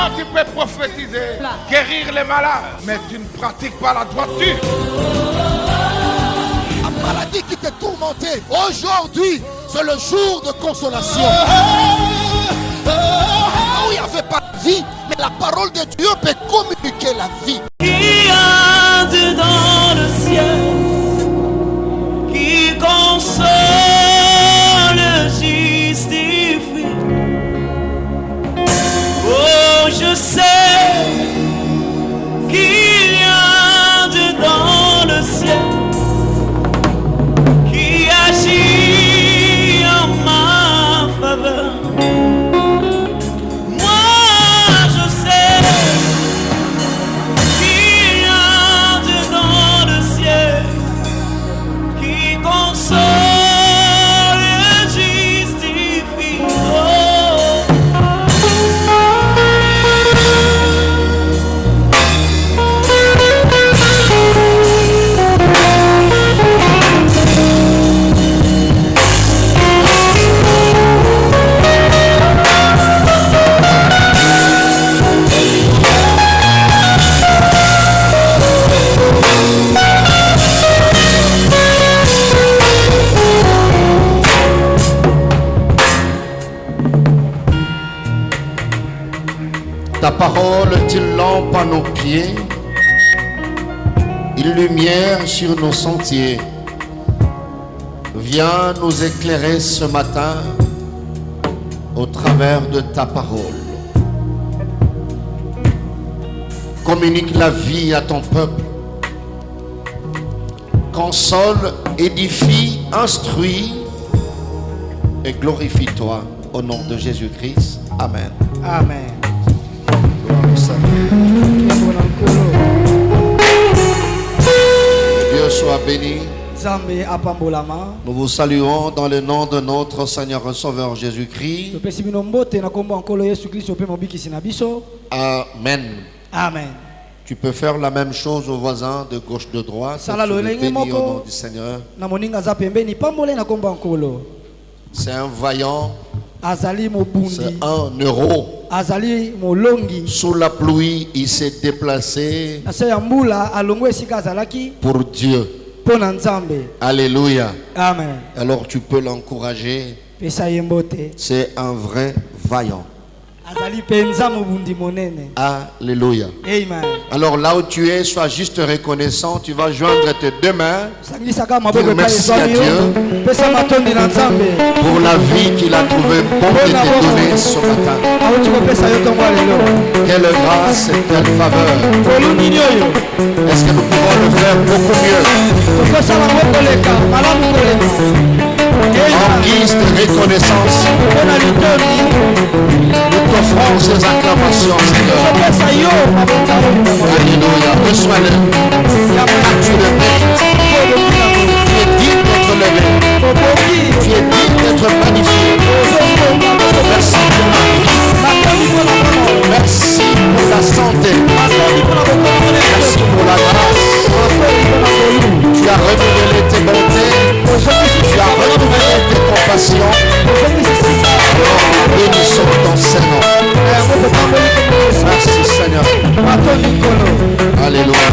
Toi, tu peux prophétiser, guérir les malades, mais tu ne pratiques pas la droiture. La maladie qui te tourmentait, aujourd'hui, c'est le jour de consolation. Où il n'y avait pas de vie, mais la parole de Dieu peut communiquer la vie. Qui entre dans le ciel, qui console, justifie. Oh, je sais qu'il y a dans le ciel qui agit en ma faveur. Ta parole est une lampe à nos pieds, une lumière sur nos sentiers. Viens nous éclairer ce matin au travers de ta parole. Communique la vie à ton peuple. Console, édifie, instruis et glorifie-toi au nom de Jésus-Christ. Amen. Amen. Dieu soit béni. Nous vous saluons dans le nom de notre Seigneur et Sauveur Jésus-Christ. Amen. Amen. Tu peux faire la même chose aux voisins de gauche, de droite. Tu les bénis au nom du Seigneur. C'est un vaillant. C'est un héros. Sous la pluie, il s'est déplacé pour Dieu. Alléluia. Amen. Alors tu peux l'encourager. C'est un vrai vaillant. Alléluia. Amen. Alors là où tu es, sois juste reconnaissant. Tu vas joindre tes deux mains. Merci à Dieu pour la vie qu'il a trouvé bon de te donner ce matin. Quelle grâce et quelle faveur. Est-ce que nous pouvons le faire beaucoup mieux? En guise de reconnaissance, nous t'offrons ces acclamations, Seigneur. Alléluia. Reçois-le. Tu le mérites. Tu es digne d'être levé. Tu es digne d'être magnifié. Merci pour la vie. Merci pour la santé. Merci pour la grâce. Tu as renouvelé tes bontés. Tu as renouvelé tes compassions. Bénissons ton Seigneur. Merci Seigneur. Alléluia.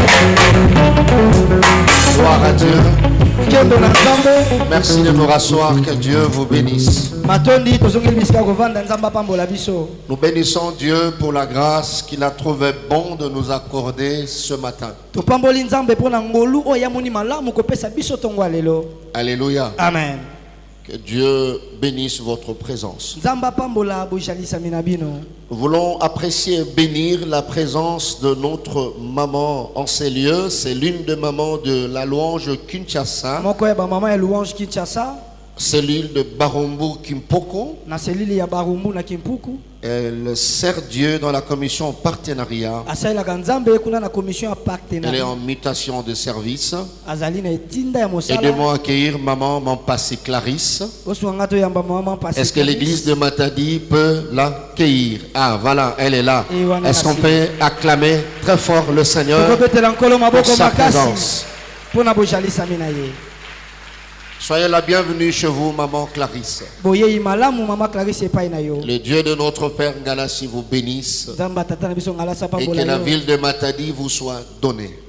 Gloire à Dieu. Merci de nous rasseoir. Que Dieu vous bénisse. Nous bénissons Dieu pour la grâce qu'il a trouvé bon de nous accorder ce matin. Alléluia. Amen. Que Dieu bénisse votre présence. Nous voulons apprécier et bénir la présence de notre maman en ces lieux. C'est l'une des mamans de la louange Kinshasa. Cellule de Barumbu Kimpoko. Elle sert Dieu dans la commission partenariat. Elle est en mutation de service. Aidez-moi à accueillir maman Mampassi Clarisse. Est-ce que l'église de Matadi peut l'accueillir? Ah voilà, elle est là. Est-ce qu'on peut acclamer très fort le Seigneur pour sa présence? Soyez la bienvenue chez vous, maman Clarisse. Le Dieu de notre Père Galassi vous bénisse et que la ville de Matadi vous soit donnée.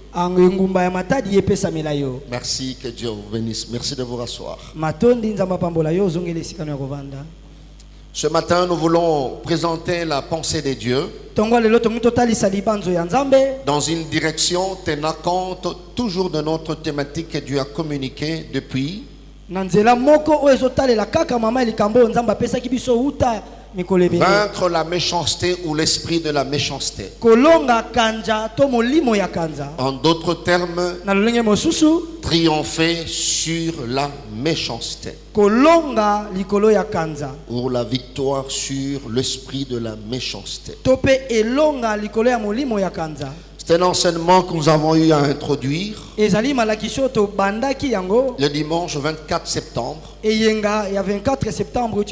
Merci, que Dieu vous bénisse. Merci de vous rasseoir. Ce matin, nous voulons présenter la pensée de Dieu dans une direction tenant compte toujours de notre thématique que Dieu a communiquée depuis. Vaincre la méchanceté ou l'esprit de la méchanceté. En d'autres termes, triompher sur la méchanceté. Ou la victoire sur l'esprit de la méchanceté. C'est un enseignement que nous avons eu à introduire le dimanche 24 septembre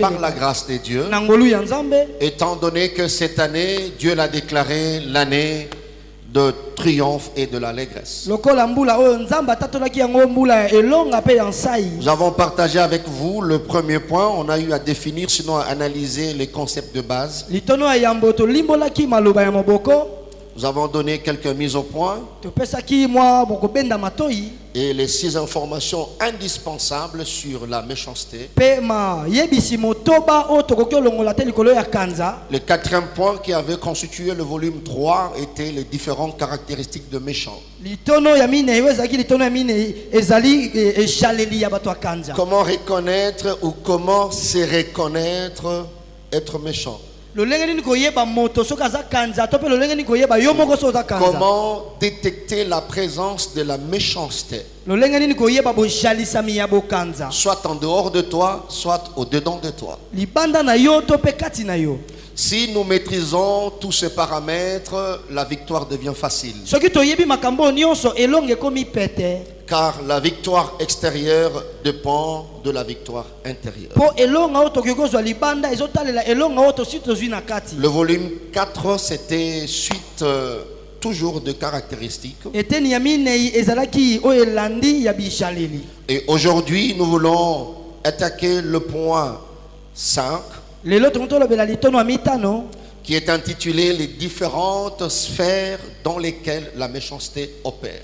par la grâce de Dieu, étant donné que cette année, Dieu l'a déclaré l'année de triomphe et de l'allégresse. Nous avons partagé avec vous le premier point. On a eu à définir, sinon à analyser les concepts de base. Nous avons donné quelques mises au point et les 6 informations indispensables sur la méchanceté. Le 4e point qui avait constitué le volume 3 était les différentes caractéristiques de méchant. Comment reconnaître ou comment se reconnaître être méchant? Comment détecter la présence de la méchanceté, soit en dehors de toi, soit au-dedans de toi? Si nous maîtrisons tous ces paramètres, la victoire devient facile. Car la victoire extérieure dépend de la victoire intérieure. Le volume 4, c'était suite toujours de caractéristiques. Et aujourd'hui, nous voulons attaquer le point 5. Qui est intitulé les différentes sphères dans lesquelles la méchanceté opère.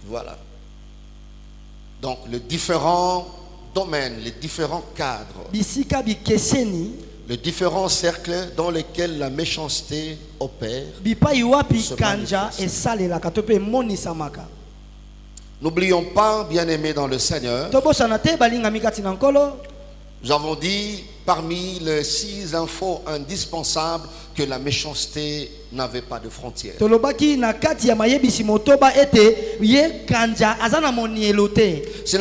Voilà. Donc les différents domaines, les différents cadres, les différents cercles dans lesquels la méchanceté opère. N'oublions pas, bien-aimés dans le Seigneur, nous avons dit parmi les 6 infos indispensables que la méchanceté n'avait pas de frontières. Cela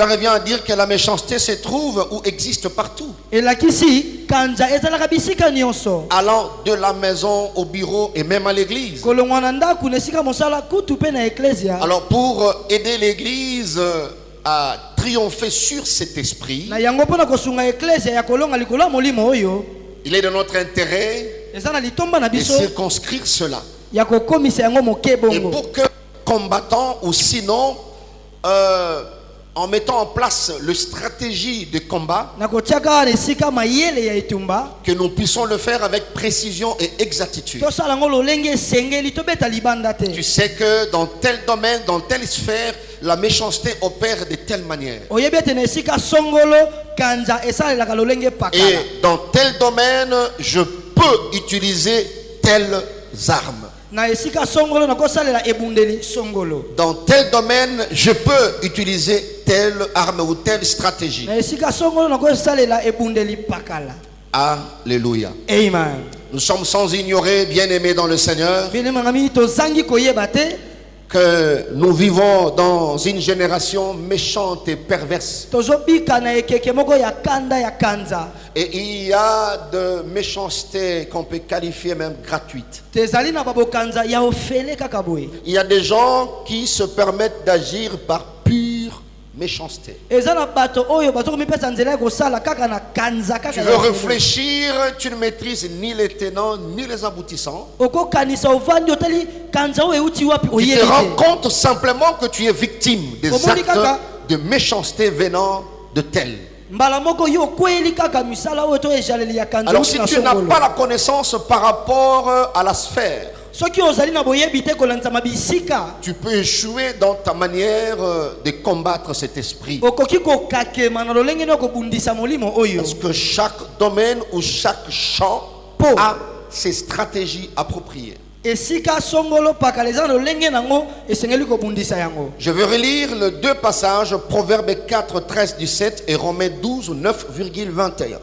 revient à dire que la méchanceté se trouve ou existe partout. Allant de la maison au bureau et même à l'église. Alors pour aider l'église à triompher sur cet esprit, il est de notre intérêt de circonscrire cela. Et pour que combattant ou sinon en mettant en place le stratégie de combat, que nous puissions le faire avec précision et exactitude. Tu sais que dans tel domaine, dans telle sphère, la méchanceté opère de telle manière. Et dans tel domaine, je peux utiliser telles armes. Dans tel domaine, je peux utiliser telle arme ou telle stratégie. Alléluia. Amen. Nous sommes sans ignorer, bien-aimés dans le Seigneur, que nous vivons dans une génération méchante et perverse. Et il y a de méchanceté qu'on peut qualifier même gratuite. Il y a des gens qui se permettent d'agir par pure méchanceté. Tu veux réfléchir, tu ne maîtrises ni les tenants ni les aboutissants. Tu te rends compte simplement que tu es victime des actes de méchanceté venant de tels. Alors si tu n'as pas la connaissance par rapport à la sphère, tu peux échouer dans ta manière de combattre cet esprit. Parce que chaque domaine ou chaque champ a ses stratégies appropriées. Je vais relire les deux passages, Proverbes 4, 13, 17 et Romains 12, 9,21.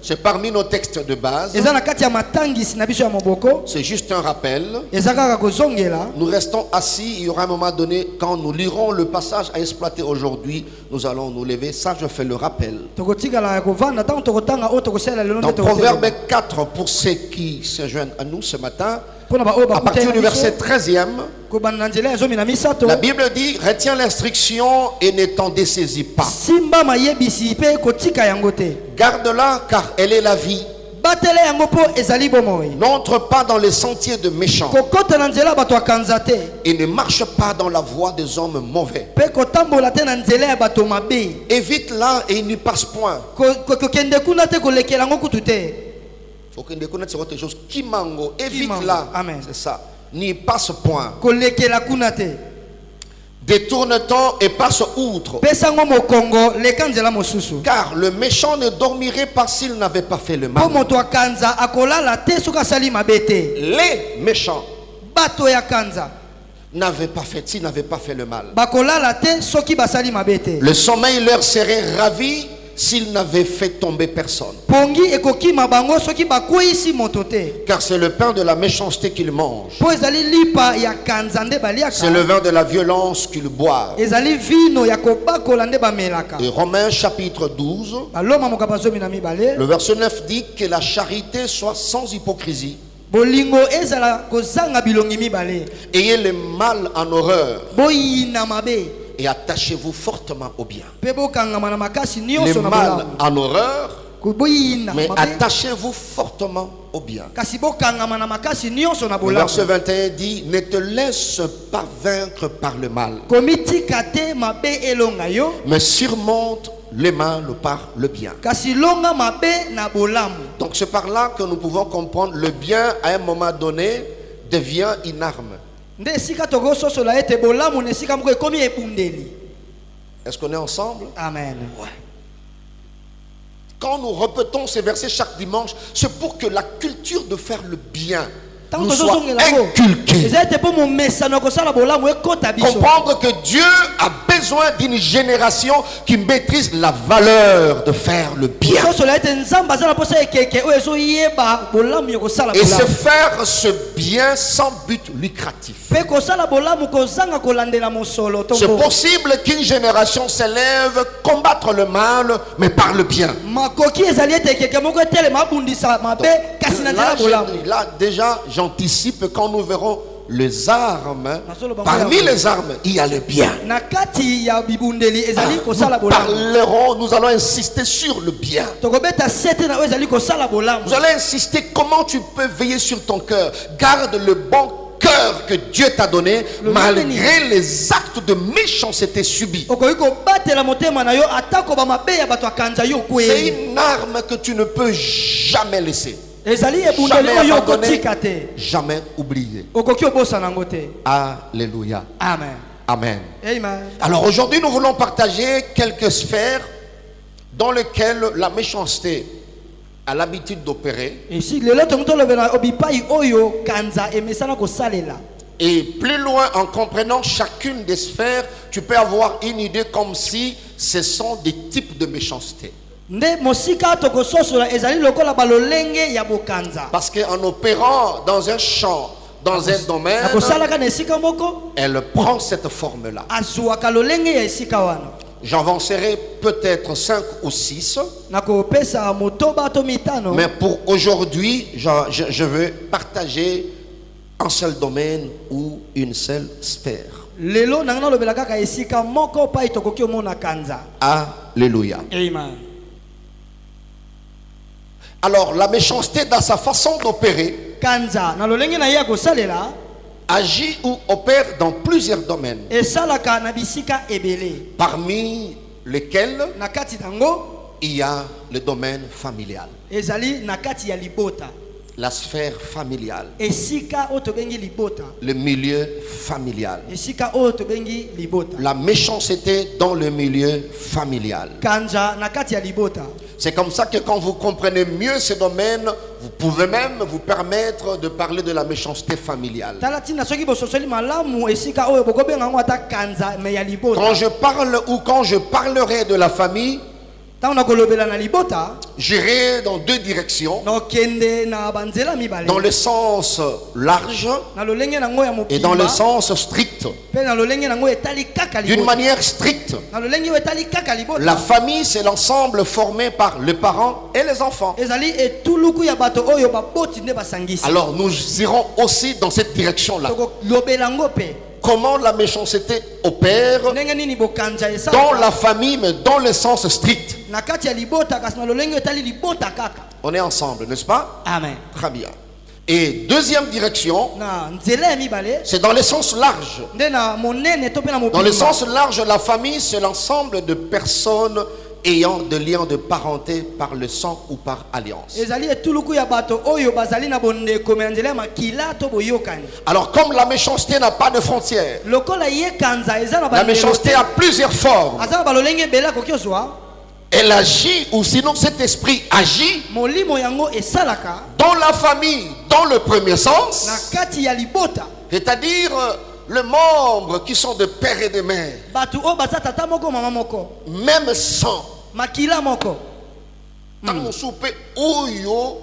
C'est parmi nos textes de base. C'est juste un rappel. Nous restons assis. Il y aura un moment donné, quand nous lirons le passage à exploiter aujourd'hui, nous allons nous lever. Ça, je fais le rappel. Dans Proverbes 4, pour ceux qui se joignent à nous ce matin, à partir du verset 13e, la Bible dit: retiens l'instruction et ne t'en dessaisis pas. Garde-la car elle est la vie. N'entre pas dans les sentiers de méchants et ne marche pas dans la voie des hommes mauvais. Évite-la et n'y passe point. Évite-la, c'est ça, n'y passe point. Détourne-t'en et passe outre. Car le méchant ne dormirait pas s'il n'avait pas fait le mal. Les méchants n'avaient pas fait, s'ils n'avaient pas fait le mal. Le sommeil leur serait ravi s'ils n'avaient fait tomber personne. Car c'est le pain de la méchanceté qu'ils mangent. C'est le vin de la violence qu'ils boivent. Et Romains chapitre 12, le verset 9 dit que la charité soit sans hypocrisie. Ayez le mal en horreur et attachez-vous fortement au bien. Le mal en horreur, mais attachez-vous fortement au bien. Le verset 21 dit: ne te laisse pas vaincre par le mal, mais surmonte le mal par le bien. Donc c'est par là que nous pouvons comprendre le bien à un moment donné devient une arme. Est-ce qu'on est ensemble? Amen. Ouais. Quand nous répétons ces versets chaque dimanche, c'est pour que la culture de faire le bien nous soit inculquée. Comprendre que Dieu a besoin d'une génération qui maîtrise la valeur de faire le bien. Et se faire ce bien sans but lucratif. C'est possible qu'une génération s'élève combattre le mal, mais par le bien. Là déjà, j'anticipe quand nous verrons les armes. Parmi les armes, il y a le bien. Nous allons insister sur le bien. Vous allez insister comment tu peux veiller sur ton cœur. Garde le bon cœur que Dieu t'a donné malgré les actes de méchanceté subis. C'est une arme que tu ne peux jamais laisser. Jamais abandonner, jamais oublier. Alléluia. Amen. Amen. Amen. Alors aujourd'hui, nous voulons partager quelques sphères dans lesquelles la méchanceté a l'habitude d'opérer. Et plus loin, en comprenant chacune des sphères, tu peux avoir une idée comme si ce sont des types de méchanceté. Parce qu'en opérant dans un champ, dans un domaine, elle prend cette forme-là. J'avancerai peut-être 5 ou 6. Mais pour aujourd'hui, je veux partager un seul domaine ou une seule sphère. lelo nangana lobela kaka esika moko pa itokoki omona kanza. Alléluia. Amen. Alors la méchanceté dans sa façon d'opérer Kanza na lolenge na ya kosalela agit ou opère dans plusieurs domaines, esalaka na bisika ebele parmi lesquels na kati nango il y a le domaine familial, ezali na kati ya libota, la sphère familiale, esika oyo tobengi libota, le milieu familial. esika oyo tobengi libota, La méchanceté dans le milieu familial. kanja na kati ya libota. C'est comme ça que quand vous comprenez mieux ce domaine, vous pouvez même vous permettre de parler de la méchanceté familiale. Tala tina soki bososoli malamu esika oyo bokobenga ngo ata kanza me ya libota. Quand je parle ou quand je parlerai de la famille, Tango na kolobela na libota, j'irai dans deux directions. na kende na banzela mibale. Dans le sens large Na lolenge nango ya et dans mokimba. le sens strict. Pe na lolenge nango etali kaka D'une libota. manière stricte, Na lolenge etali kaka libota. la famille, c'est l'ensemble formé par les parents et les enfants. Ezali etuluku ya bato oyo baboti nde basangisi. Alors nous irons aussi dans cette direction-là. Toko lobela ngo pe. Comment la méchanceté opère Ndenge nini bokanja esa. dans la famille, mais dans le sens strict. Na kati ya libota kasi na lolenge etali libota kaka. On est ensemble, n'est-ce pas? Amen. Très bien. Et deuxième direction, Na nzela ya mibale. c'est dans le sens large. Nde na monene to pe na mopimba. Dans le sens large, la famille, c'est l'ensemble de personnes ayant de liens de parenté par le sang ou par alliance. Ezali etuluku ya bato oyo bazali na bondeko me nzela ya makila to boyokani. Alors comme la méchanceté n'a pas de frontières, Lokola ye kanza eza na la méchanceté a plusieurs formes. Aza na balolenge bela koki ozwa. Elle agit, ou sinon cet esprit agit Molimo yango esalaka dans la famille, dans le premier na sens, kati ya libota. c'est-à-dire les membres qui sont de père et de mère, Batu o baza tata moko mama moko. même sang. Makila moko. Tango soupe oyo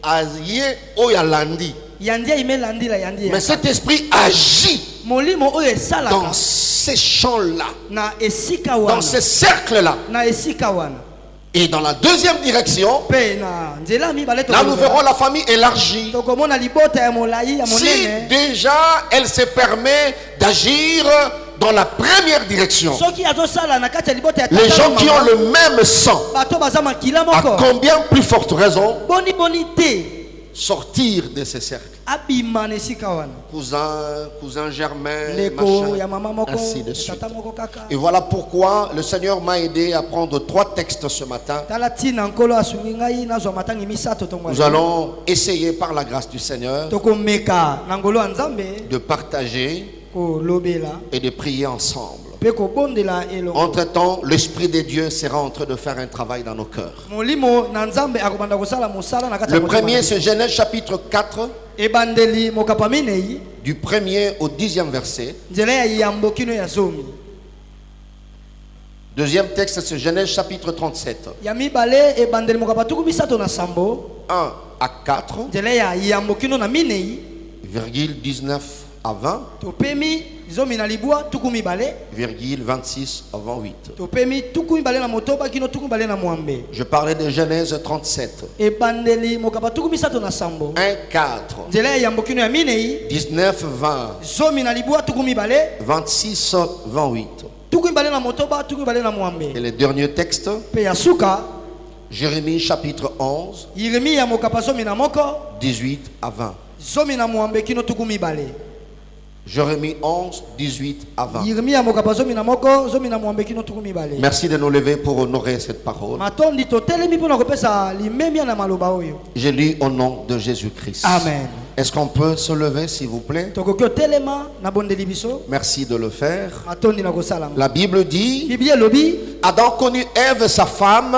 aye oyo alandi. Yandia imelandila yandia. Mais cet esprit agit Molimo oyo dans esalaka ces champs-là, na esika dans wana. ces cercles-là. Na esika wana. Et dans la deuxième direction, Pe na nzela mibale to. là nous verrons la famille élargie. Tokomona libota ya molai ya Si monene. déjà elle se permet d'agir dans la première direction, Soki azosala na kati ya libota ya les tata gens qui mama, ont le même sang, bato baza makila à moko. combien plus forte raison Boni boni te. sortir de ces cercles? Abima na esika wana. Cousin germain, Leko ya mama moko. ainsi de suite. Tata moko kaka. Et voilà pourquoi le Seigneur m'a aidé à prendre 3 textes ce matin. Tala tina nkolo asungi ngai nazwa matangi misato tongwa. Nous allons essayer par la grâce du Seigneur Tokomeka na ngolo ya Nzambe de partager ko lobela et de prier ensemble. pe ko bondela elongo. Entre-temps, l'Esprit de Dieu sera en train de faire un travail dans nos cœurs. Molimo na Nzambe akobanda kosala mosala na kati ya Le motema. premier, c'est Genèse chapitre 4, Ebandeli mokapa minei du 1er au 10e verset. nzela ya yambo kino ya zomi. Deuxième texte, c'est Genèse chapitre 37, Ya mibale ebandeli mokapa tuku misato na sambo 1 à 4, nzela ya yambo kino na minei virgule 19 à 20, topemi zomi na libwa tuku mibale virgule 26 à 28. topemi tuku mibale na motoba kino tuku mibale na mwambe. Je parlais de Genèse 37, Ebandeli mokapa tuku misato na sambo 1, 4, nzela ya yambo kino ya minei 19, 20, zomi na libwa tuku mibale 26, 28. tuku mibale na motoba tuku mibale na mwambe. Et le dernier texte, Pe ya suka Jérémie chapitre 11, Yeremia mokapa zomi na moko 18 à 20. zomi na mwambe kino tuku mibale. Jérémie 11, 18 à 20. Yeremia mokapa zomi na moko zomi na mwambe kino tuku mibale. Merci de nous lever pour honorer cette parole. Matondi totelemi mpona kopesa limemia na maloba oyo. Je lis au nom de Jésus-Christ. Amen. Est-ce qu'on peut se lever, s'il vous plaît? Tokoki otelema na bondeli biso. Merci de le faire. Matondi na kosala. La Bible dit, Biblia elobi Adam connut Ève, sa femme,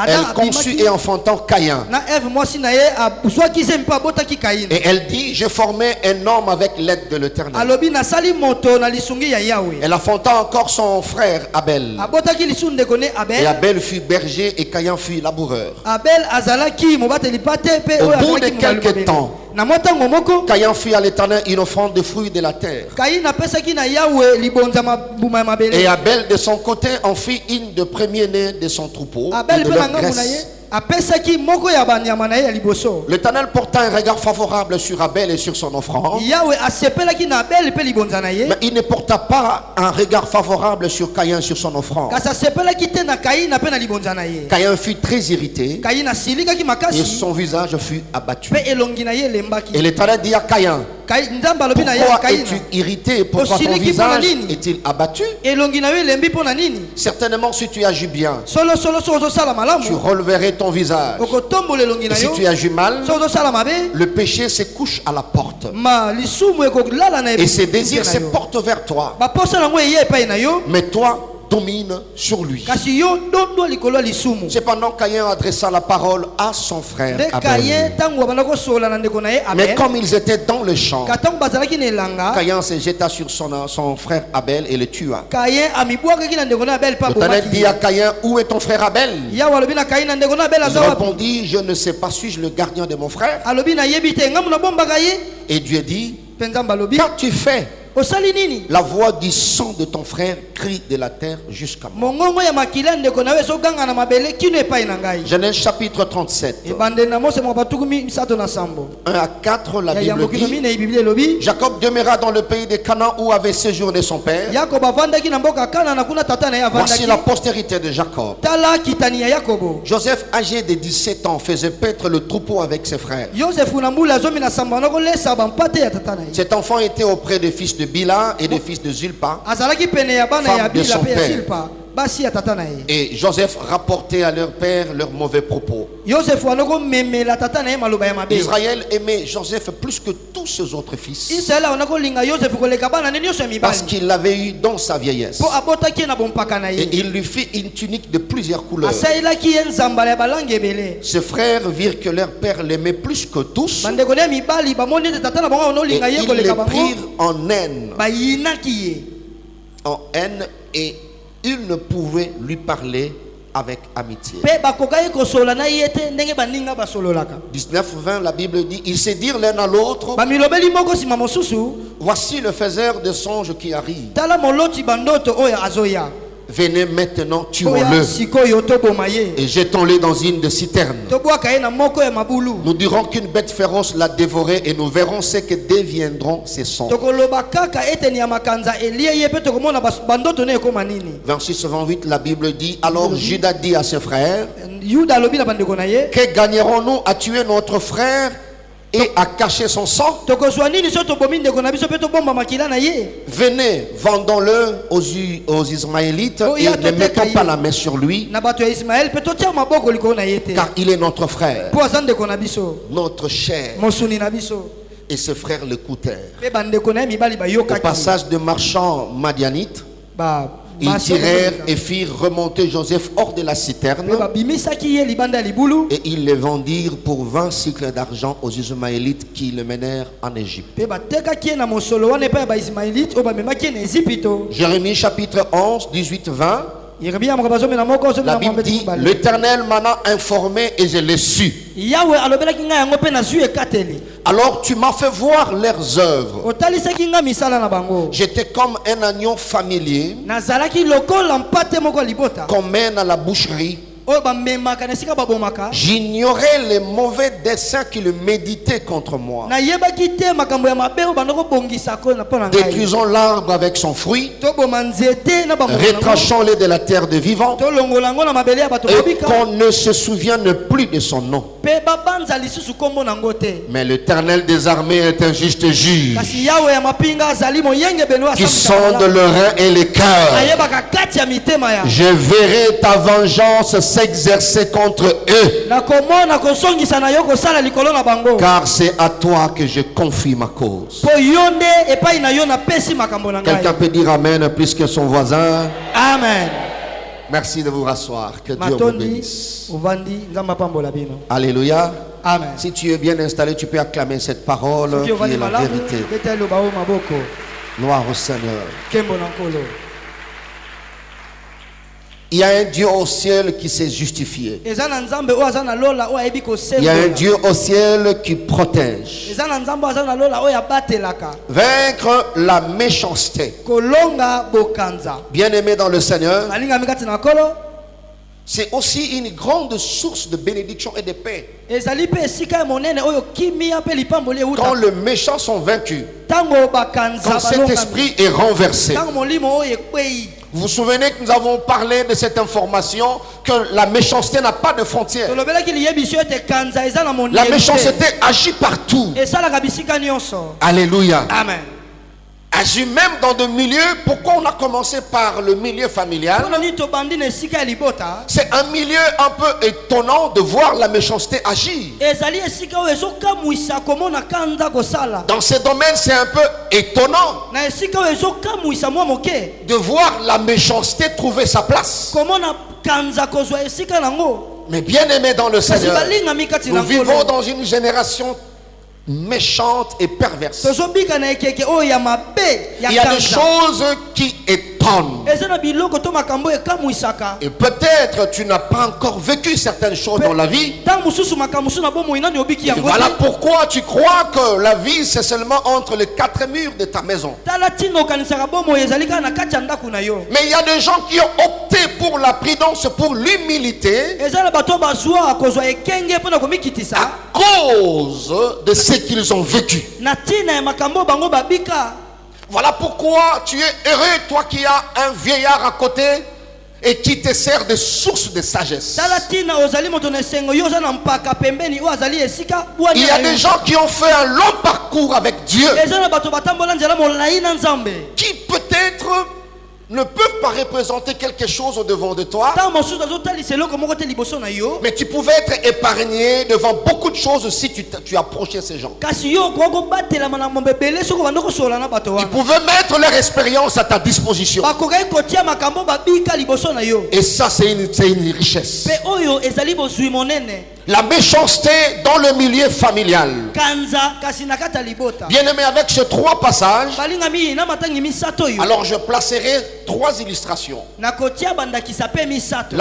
elle conçut et enfantant Caïn. na Eve mwasi na ye azwaki ze mpe abotaki Kaini. Et elle dit, je formais un homme avec l'aide de l'Éternel. Alobi nasali moto na lisungi ya Yahweh. Elle enfanta encore son frère Abel. Abotaki lisu ndeko ne Et Abel. Abel fut berger et Caïn fut laboureur. Abel azalaki mobateli pate pe Au oyo bout azalaki de quelque temps, na motango moko Caïn fit à l'Éternel une offrande de fruits de la terre. Kaini apesaki na Yahweh libonza mabuma ya Et mabele. Abel de son côté en fit une de premier-né de son troupeau, Abel et de pe leur na ngambu na ye graisse. apesaki moko ya banyama na ye ya liboso. L'Éternel porta un regard favorable sur Abel et sur son offrande. Yahweh asepelaki na Abel pe libonza na ye. Mais il ne porta pas un regard favorable sur Caïn sur son offrande. Kasi asepelaki te na Kaïn pe na libonza na ye. Caïn fut très irrité Kaïn asilikaki makasi. et son visage fut abattu. Pe elongi na ye lembaki. Et l'Éternel dit à Caïn, Nzambe alobi na ye pourquoi Kaïn. es-tu irrité? Pourquoi ton visage est-il abattu? Elongi na ye lembi pona nini? Certainement si tu agis bien, Solo so sala malamu. tu relèverais ton visage. Okotombola elongi Et na si yo. tu agis mal, So sala mabe. le péché se couche à la porte. Ma lisumu ekolala na Et ses désirs se portent vers toi. ba posa nango ye epai na yo. Mais toi, domine sur lui. Kasi yo dondo likolo lisumu. Cependant, Caïn adressa la parole à son frère De Kaïn Abel. tango bana ko sola na ndeko na ye Mais Abel. comme ils étaient dans le champ, Katango bazalaki na elanga. Caïn se jeta sur son frère Abel et le tua. Kaïn amibwakaki na ndeko na Abel pa L'Éternel bomaki. dit à Caïn, où est ton frère Abel? Yahweh alobi na Kaïn na ndeko na Abel Il aza wapi? répondit, je ne sais pas, suis-je le gardien de mon frère? Alobi na yebi te ngamu na bombaka ye. Et Dieu dit, Penzamba alobi. qu'as-tu fait? Osali nini? La voix du sang de ton frère crie de la terre jusqu'à moi. Mongongo ya makila ndeko na we so ganga na mabele kino epai na ngai. Genèse chapitre 37, Ebande na Mose mo batukumi misato na sambo. 1 à 4, la Ya Bible yambo kino dit, mine Bible lobi. Jacob demeura dans le pays de Canaan où avait séjourné son père. Yakob avandaki na mboka Kana na kuna tata na ye Voici avandaki. la postérité de Jacob. Tala kitani ya Yakobo. Joseph, âgé de 17 ans, faisait paître le troupeau avec ses frères. Joseph na mbula zomi na samba na ko lesa bampate ya tata na ye. Cet enfant était auprès des fils de Bila et des fils de Zulpa. Azalaki pene ya bana Femme ya de Bila son pe ya père. Silpa. Basi ya tata na ye. Et Joseph rapportait à leur père leurs mauvais propos. Joseph anoko memela tata na ye maloba ya mabe. Israël aimait Joseph plus que tous ses autres fils Israël anako linga Joseph koleka bana ne nyoso ya parce mibali. qu'il l'avait eu dans sa vieillesse. Po abotaki na bompaka na Et ye. il lui fit une tunique de plusieurs couleurs. Asailaki ye nzambala ya balangi ebele. Ses frères virent que leur père l'aimait plus que tous Bandeko na mibali bamoni ete tata na bango ono et linga ye ils koleka le bango. prirent en haine. Bayinaki ye. En haine et ils ne pouvaient lui parler avec amitié. Pe bakokaki kosola na ye te ndenge baninga basololaka. 19-20, la Bible dit, ils se dirent l'un à l'autre, Bamilobeli moko sima mosusu. voici le faiseur de songes qui arrive. Tala moloti bandoto oyo azoya. Venez maintenant, Oya tuons-le sikoyo toboma ye. et jetons-le dans une de citernes. Tobwaka ye na moko ya mabulu. Nous dirons qu'une bête féroce l'a dévoré et nous verrons ce que deviendront ses sons. Tokoloba kaka eteni ya makanza elie ye pe tokomona bandoto ne ekoma nini. 26-28, la Bible dit, alors Judas dit à ses frères, Yuda alobi na bandeko na ye. que gagnerons-nous à tuer notre frère et à cacher son sang? Tokozwa nini so tobomi ndeko na biso pe tobomba makila na ye. Venez, vendons-le aux Ismaélites Oh, et ya, ne mettons toteka pas ye. la main sur lui, Na bato ya Ismaël pe totia maboko likolo na ye te. car il est notre frère, Po aza ndeko na biso. notre chair. Mosuni na biso. Et ses frères l'écoutèrent. Pe bandeko na ye mibali Au bayokaki. passage de marchands madianites, Ba ils tirèrent et firent remonter Joseph hors de la citerne. Pe babimisaki ye libanda ya libulu. Et ils le vendirent pour 20 cycles d'argent aux Ismaélites qui le menèrent en Égypte. Pe batekaki ye na mosolo wana epai ya baismaelite oyo bamemaki ye na Ezipito. Jérémie chapitre 11, 18-20. Yeremia moko bazomela moko La ozomela Bible mwambeti dit, mobale. l'Éternel m'en a informé et je l'ai su. Yahweh alobelaki ngai yango mpe nazwi ekateli. Alors tu m'as fait voir leurs œuvres. Otalisaki ngai misala na bango. J'étais comme un agneau familier Nazalaki lokola mpate moko ya libota qu'on mène à la boucherie. oyo bamemaka na esika babomaka. J'ignorais les mauvais desseins qu'ils méditaient contre moi. Nayebaki te makambo ya mabe oyo banda kobongisa ko na mpo na ngai. Détruisons l'arbre avec son fruit, Toboma nzete na bambuma nango. retranchons-les de la terre de vivants, Tolongola yango na mabele ya bato et bobika. qu'on ne se souvienne plus de son nom. Mpe babanza lisusu kombo nango te. Mais l'Éternel des armées est un juste juge Kasi Yahweh ya mapinga azali moyengebeli oyo qui asambisaka sonde malamu. le rein et les cœurs. Ayebaka kati ya mitema ya. Je verrai ta vengeance s'exercer contre eux, Nakomona kosongisa na yo kosala likolo na bango. car c'est à toi que je confie ma cause. Po yo nde epai na yo napesi makambo na ngai. Quelqu'un peut dire Amen plus que son voisin. Amen. Merci de vous rasseoir. Que Dieu vous Matondi bénisse. uvandi nzamba pambola bino. Alléluia. Amen. Si tu es bien installé, tu peux acclamer cette parole Soki qui est ovandi la malamu vérité. beta eloba o maboko Gloire au Seigneur. kembo na nkolo. Il y a un Dieu au ciel qui s'est justifié. Eza na nzambe oyo aza na lola oyo ayebi Il y a un kosembola. Dieu au ciel qui protège. Eza na nzambe oyo aza na lola oyo abatelaka. Vaincre la méchanceté. Kolonga bokanza. Bien-aimé dans le Seigneur, Nalingami kati na nkolo. c'est aussi une grande source de bénédiction et de paix. Quand les méchants sont vaincus, quand cet esprit est renversé. Vous vous souvenez que nous avons parlé de cette information que la méchanceté n'a pas de frontières. La méchanceté agit partout. Alléluia. Amen. Agit même dans des milieux. Pourquoi on a commencé par le milieu familial? C'est un milieu un peu étonnant de voir la méchanceté agir. Dans ces domaines, c'est un peu étonnant de voir la méchanceté trouver sa place. Mais bien aimé dans le Seigneur, nous vivons dans une génération méchante et perverse. Il y a des choses qui étonnent. Et peut-être tu n'as pas encore vécu certaines choses dans la vie. Et voilà pourquoi tu crois que la vie c'est seulement entre les quatre murs de ta maison. Mais il y a des gens qui ont opté pour la prudence, pour l'humilité, à cause de ce qu'ils ont vécu. Voilà pourquoi tu es heureux, toi qui as un vieillard à côté et qui te sert de source de sagesse. Il y a des gens qui ont fait un long parcours avec Dieu, qui peut-être ne peuvent pas représenter quelque chose au devant de toi, mais tu pouvais être épargné devant beaucoup de choses si tu approchais ces gens. Ils pouvaient mettre leur expérience à ta disposition. Et ça, c'est une richesse. La méchanceté dans le milieu familial. Bien aimé, avec ces trois passages, alors je placerai trois illustrations. La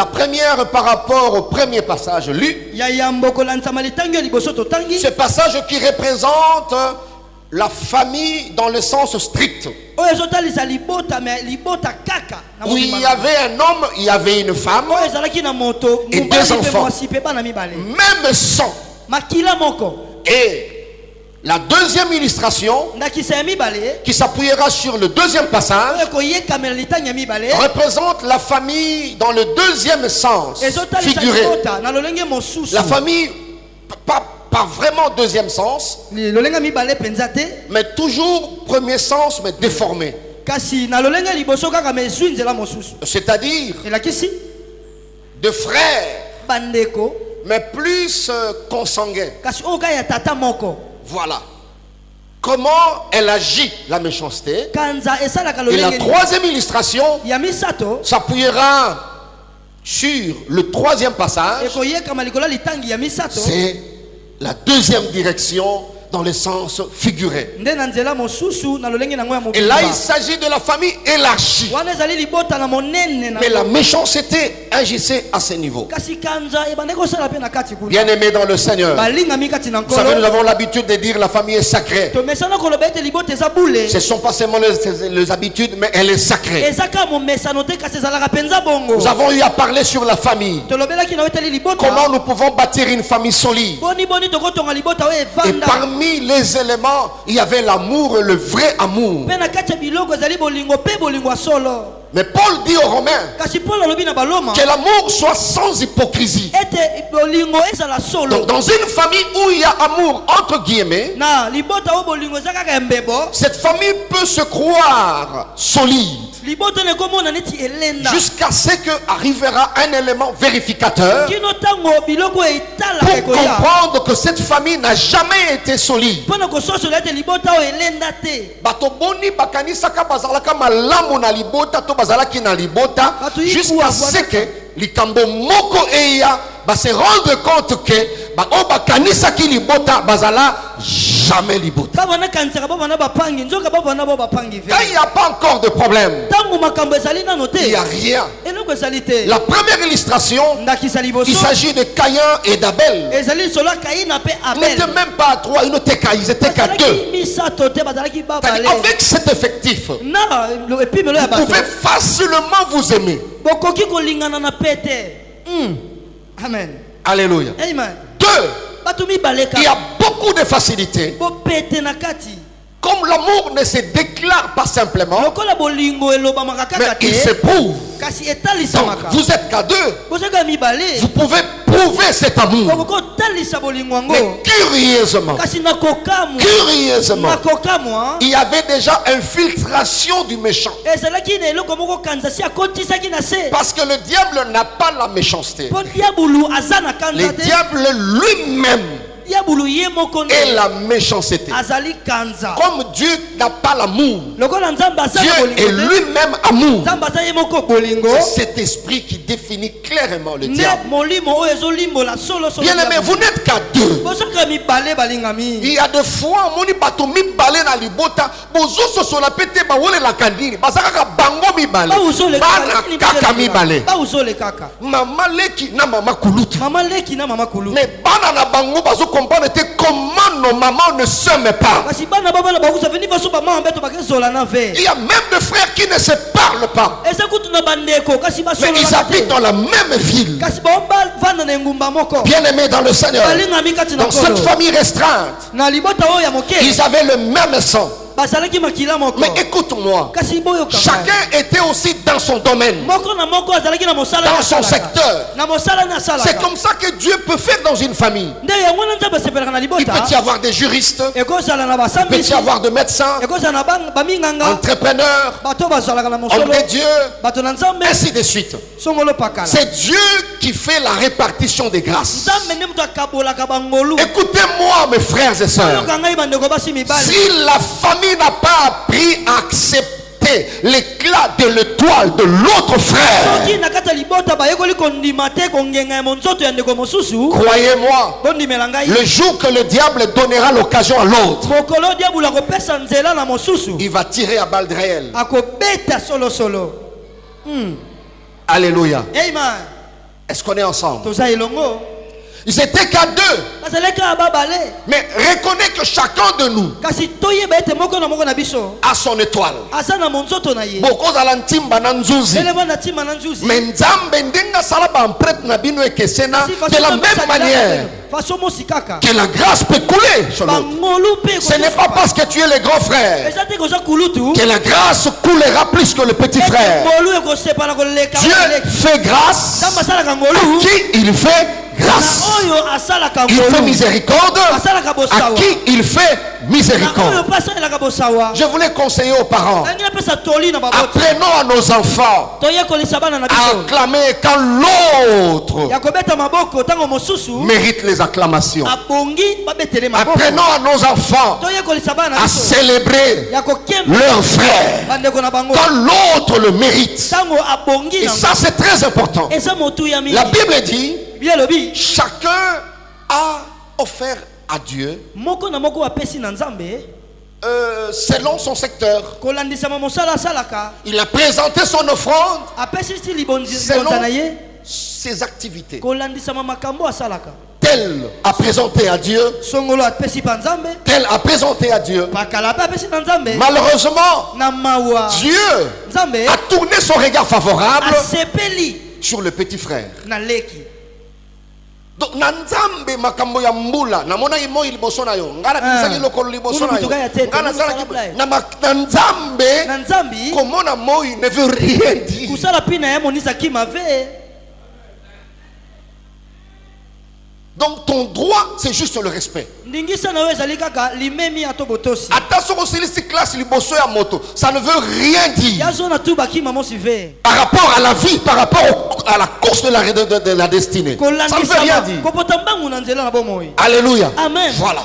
première par rapport au premier passage lu. Ce passage qui représente la famille dans le sens strict. Où il y avait un homme, il y avait une femme et deux enfants. Même sang. Et la deuxième illustration, qui s'appuiera sur le deuxième passage, représente la famille dans le deuxième sens figuré. La famille, pas vraiment deuxième sens, mais toujours premier sens, mais déformé. C'est-à-dire de frères, mais plus consanguins. Voilà. Comment elle agit, la méchanceté. Et la troisième illustration s'appuiera sur le troisième passage. C'est la deuxième direction dans le sens figuré. Et là, il s'agit de la famille élargie. Mais la méchanceté agissait à ce niveau. Bien aimé dans le Seigneur, vous savez, nous avons l'habitude de dire la famille est sacrée. Ce ne sont pas seulement les habitudes, mais elle est sacrée. Nous avons eu à parler sur la famille. Comment nous pouvons bâtir une famille solide. Et parmi les éléments, il y avait l'amour, le vrai amour. Mais Paul dit aux Romains que l'amour soit sans hypocrisie. Donc, dans une famille où il y a amour entre guillemets, cette famille peut se croire solide jusqu'à ce qu'arrivera un élément vérificateur pour comprendre que cette famille n'a jamais été solide. Jusqu'à ce que likambo moko eya se rendre compte que bakanisa ki libota bazala jamais libota. Quand il n'y a pas encore de problème, il n'y a rien. La première illustration, il s'agit de Caïn et d'Abel. Ils n'étaient même pas à trois, ils n'étaient qu'à deux. Avec cet effectif, vous pouvez facilement vous aimer. Amen. Alléluia. Amen. 2. Batumi baleka. Il y a beaucoup de facilité. Bo pete na kati. Comme l'amour ne se déclare pas simplement, Lokola bolingo eloba makaka mais il se prouve. Kasi etali Donc, samaka. vous êtes qu'à 2. Bozaka mi balé. Vous pouvez prouver cet amour. Boko talisa bolingo ngo. Mais curieusement, Kasi nakokamu. curieusement, Nakokamu. il y avait déjà infiltration du méchant. Ezalaki na eloko moko kanza si akotisaki na se. Parce que le diable n'a pas la méchanceté. Po diabulu azana Le kanza te. diable lui-même Diabulu ye moko est la méchanceté. azali kanza. Comme Dieu n'a pas l'amour, Lokola nzamba azana Dieu bolingo est te. lui-même amour. Nzamba azali moko bolingo. C'est cet esprit qui définit clairement le Ne diable. molimo oyo ezolimbola solo solo. Bien aimé, vous n'êtes qu'à 2. Bozaka mi balé balingami. Il y a des fois, moni bato mi balé na libota, bozo so la pété ba wole la kandini, basaka bango mi balé. Ba uzole Bana kaka mi balé. Ba uzole kaka. Mama leki na mama kulutu. Mama leki na mama kulu. Mais bana na bango bazo comprendre comment nos mamans ne s'aiment pas. Kasi bana baba na bakusa veni baso ba mama beto bakezola na ve. Il y a même des frères qui ne se parlent pas. Eza kutu na bandeko kasi Mais basolo. ils habitent dans la même ville. Kasi ba vanda na ngumba moko. Bien aimés dans le Seigneur. Balingami kati na Dans cette kolo. famille restreinte, Na libota oyo ya moke. ils avaient le même sang. Basalaki makila moko. Mais écoute-moi, Kasi boyo kaka. chacun était aussi dans son domaine, Moko na moko azalaki na mosala dans na son salaka. secteur. Na mosala na salaka. C'est comme ça que Dieu peut faire dans une famille. Nde yango na nzamba sepelaka na Il libota. peut y avoir des juristes, Ekozala na il peut basambisi. y avoir des médecins, Ekozala na baminganga. entrepreneurs, Bato bazalaka na hommes mosolo. de Dieu, Bato na nzambe. ainsi de suite. Songolo pakala. C'est Dieu qui fait la répartition des grâces. Nzambe nde mutu akabolaka bangolu. Écoutez-moi, mes frères et sœurs. Yoka ngai bandeko basi mibali. Si la famille n'a pas appris à accepter l'éclat de l'étoile de l'autre frère, Soki na kata libota bayekoli kondima te kongenga ya monzoto ya ndeko mosusu. croyez-moi, Bondimela ngai. le jour que le diable donnera l'occasion à l'autre, Mokolo diabula kopesa nzela na mosusu. il va tirer à balles réelles. Akobeta solo solo. Alléluia. Amen. Est-ce qu'on est ensemble? Toza elongo. Ils étaient qu'à 2. Bazaleka babale. Mais reconnais que chacun de nous Kasi toyeba ete moko na moko na biso. a son étoile. Asa na monzoto na ye. Beaucoup à ntimba na nzuzi. Eleba na tima na nzuzi. Mais nzambe ndenga sala ba emprunte na bino ekesena Kasi de la même manière façon mosikaka. que la grâce peut couler sur l'autre. Bangolu pe. Ce n'est pas parce que tu es le grand frère Eza te koza kulutu. que la grâce coulera plus que le petit frère. Ngolu ekosepala koleka. Dieu fait grâce Nzambe asalaka à ngolu. qui il fait grâce. Na oyo asalaka Il fait ngolu. miséricorde Asalaka à bosawa. qui il fait Na oyo miséricorde. pasa elaka bosawa. Je voulais conseiller aux parents, Nangi napesa toli na baboti. apprenons à nos enfants Toyekolisa bana na à biso. acclamer quand l'autre Ya kobeta maboko tango mosusu. mérite les acclamations. Abongi babetele maboko. Apprenons à nos enfants Toyekolisa bana na à biso. célébrer Ya kokemba leur frère bandeko na bango. quand l'autre le mérite. Tango abongi Et na. ça, c'est très important. Eza motu ya mingi. La Bible dit, Bien lobi. chacun a offert à Dieu Moko na moko apesi na nzambe. selon son secteur. Kolandisa mosala salaka. Il a présenté son offrande Apesi si libonzi selon na ye. ses activités. Kolandisa makambo asalaka. Tel a présenté à Dieu, Songolo apesi pa nzambe. tel a présenté à Dieu. Pakala pa apesi na nzambe. Malheureusement, Na mawa. Dieu Nzambe a tourné son regard favorable asepeli sur le petit frère. na leki. Donc na nzambe makambo ya mbula namona imo liboso na yo ngana kisaki lokolo liboso na yo ngana sala na nzambe Na nzambi komona moi ne veut rien dire. kusala pina ya monisa kimave. Donc ton droit c'est juste le respect. Ndingisa na yo ezali kaka limemi atobotosi. Attention au silisi classe liboso ya moto, ça ne veut rien dire Yazo na tuba kima mosive. par rapport à la vie, par rapport à la course de la destinée. Ça ne veut rien dire. Kopota mbangu na nzela na bomoi. Alléluia. Amen. Voilà.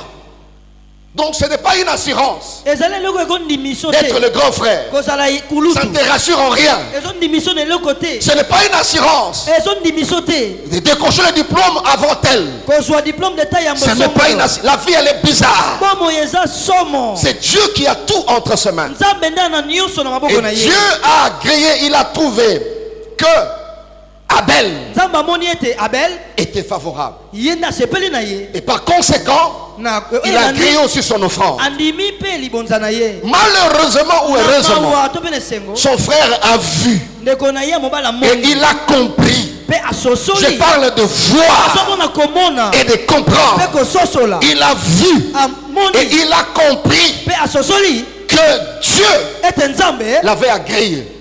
Donc ce n'est pas une assurance Ezali loko ekondi mission d'être te. le grand frère. Kozala Ça kulutu. ne te rassure en rien. Ezondi mission de l'autre côté. Ce n'est pas une assurance Ezondi mission te. de décrocher le diplôme avant elle. Kozwa diplôme d'état ya Ce n'est mbosomo. pas une assurance. La vie elle est bizarre. Bomo yeza somo. C'est Dieu qui a tout entre ses mains. Nzambe nda na nyonso na maboko na Et ye. Dieu a agréé, il a trouvé que Abel Nzambe amoni ete Abel était favorable. yenda sepeli na ye. Et par conséquent, Na il a agréé aussi son offrande. andimi pe libonza na ye. Malheureusement ou heureusement, Mawa to pene sengo. son frère a vu Ndeko na ye mobala et moni. il a compris Je parle de voir et de comprendre. Il a vu et il a compris que Dieu l'avait agréé.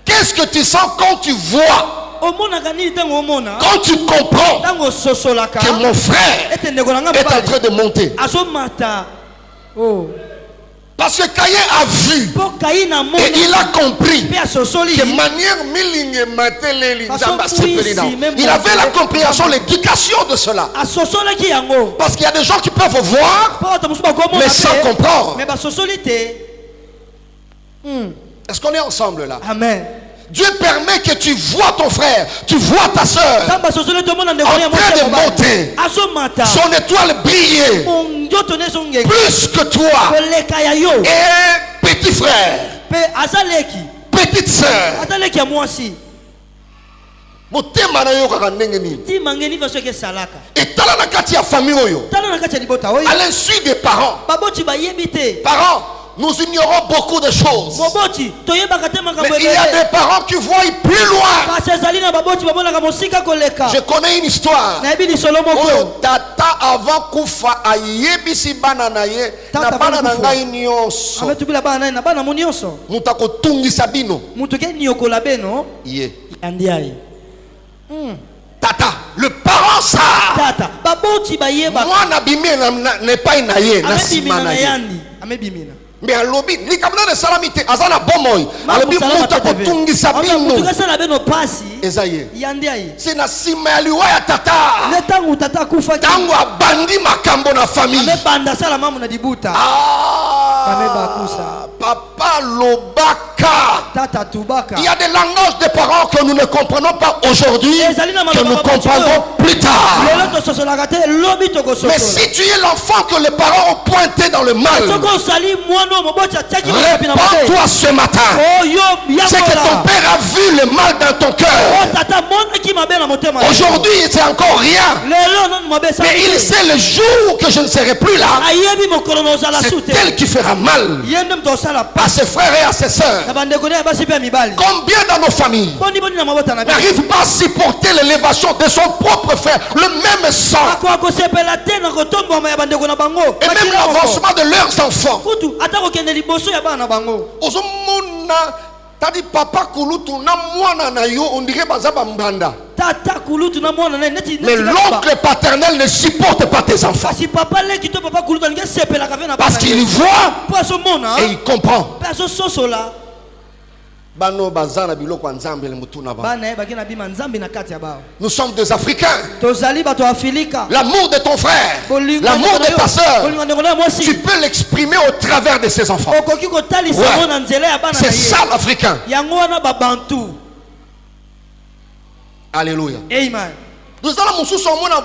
Qu'est-ce que tu sens quand tu vois, quand tu comprends que mon frère est en train de monter? Parce que Caïn a vu et il a compris que manière il avait la compréhension, l'éducation de cela. Parce qu'il y a des gens qui peuvent voir mais sans comprendre. Est-ce qu'on est ensemble là? Amen. Dieu permet que tu vois ton frère, tu vois ta soeur en train de monter. Son étoile brillait plus que toi. Et petit frère, petite soeur, et tala na kati ya famille oyo, à l'insu des parents, nous ignorons beaucoup de choses. Mais il y a des parents qui voient plus loin. Je connais une histoire. Tata avant kufa ayebisi bana na ye na bana na ngai nyonso. Mutako tungisa bino. Ye. Tata, le parent ça. Moi nabimi n'est pas inaye na simana ye. Mais à l'obit, les camarades de salamité, azana bomoy, à l'obit, mouta kotungi sabino. Esaïe. C'est na simaliwa ya tata. Tango abandi makambo na famille. Papa Lobaka. Il y a des langages de parents que nous ne comprenons pas aujourd'hui, que nous comprendrons plus tard. Mais si tu es l'enfant que les parents ont pointé dans le mal, réponds-toi ce matin. C'est que ton père a vu le mal dans ton cœur. Aujourd'hui, c'est encore rien. Mais il sait le jour que je ne serai plus là. C'est elle qui fera mal à ses frères et à ses sœurs. Combien dans nos familles n'arrivent pas à supporter l'élévation de son propre frère, le même sang, et même l'avancement de leurs enfants. Tadi papa kulutu na mwana na yo on dirait bazaba mbanda. Mais l'oncle paternel ne supporte pas tes enfants. Parce qu'il voit et il comprend. Nous sommes des Africains. L'amour de ton frère, l'amour de ta soeur, tu peux l'exprimer au travers de ses enfants. Ouais. C'est ça l'Africain. Alléluia. Amen. Nous allons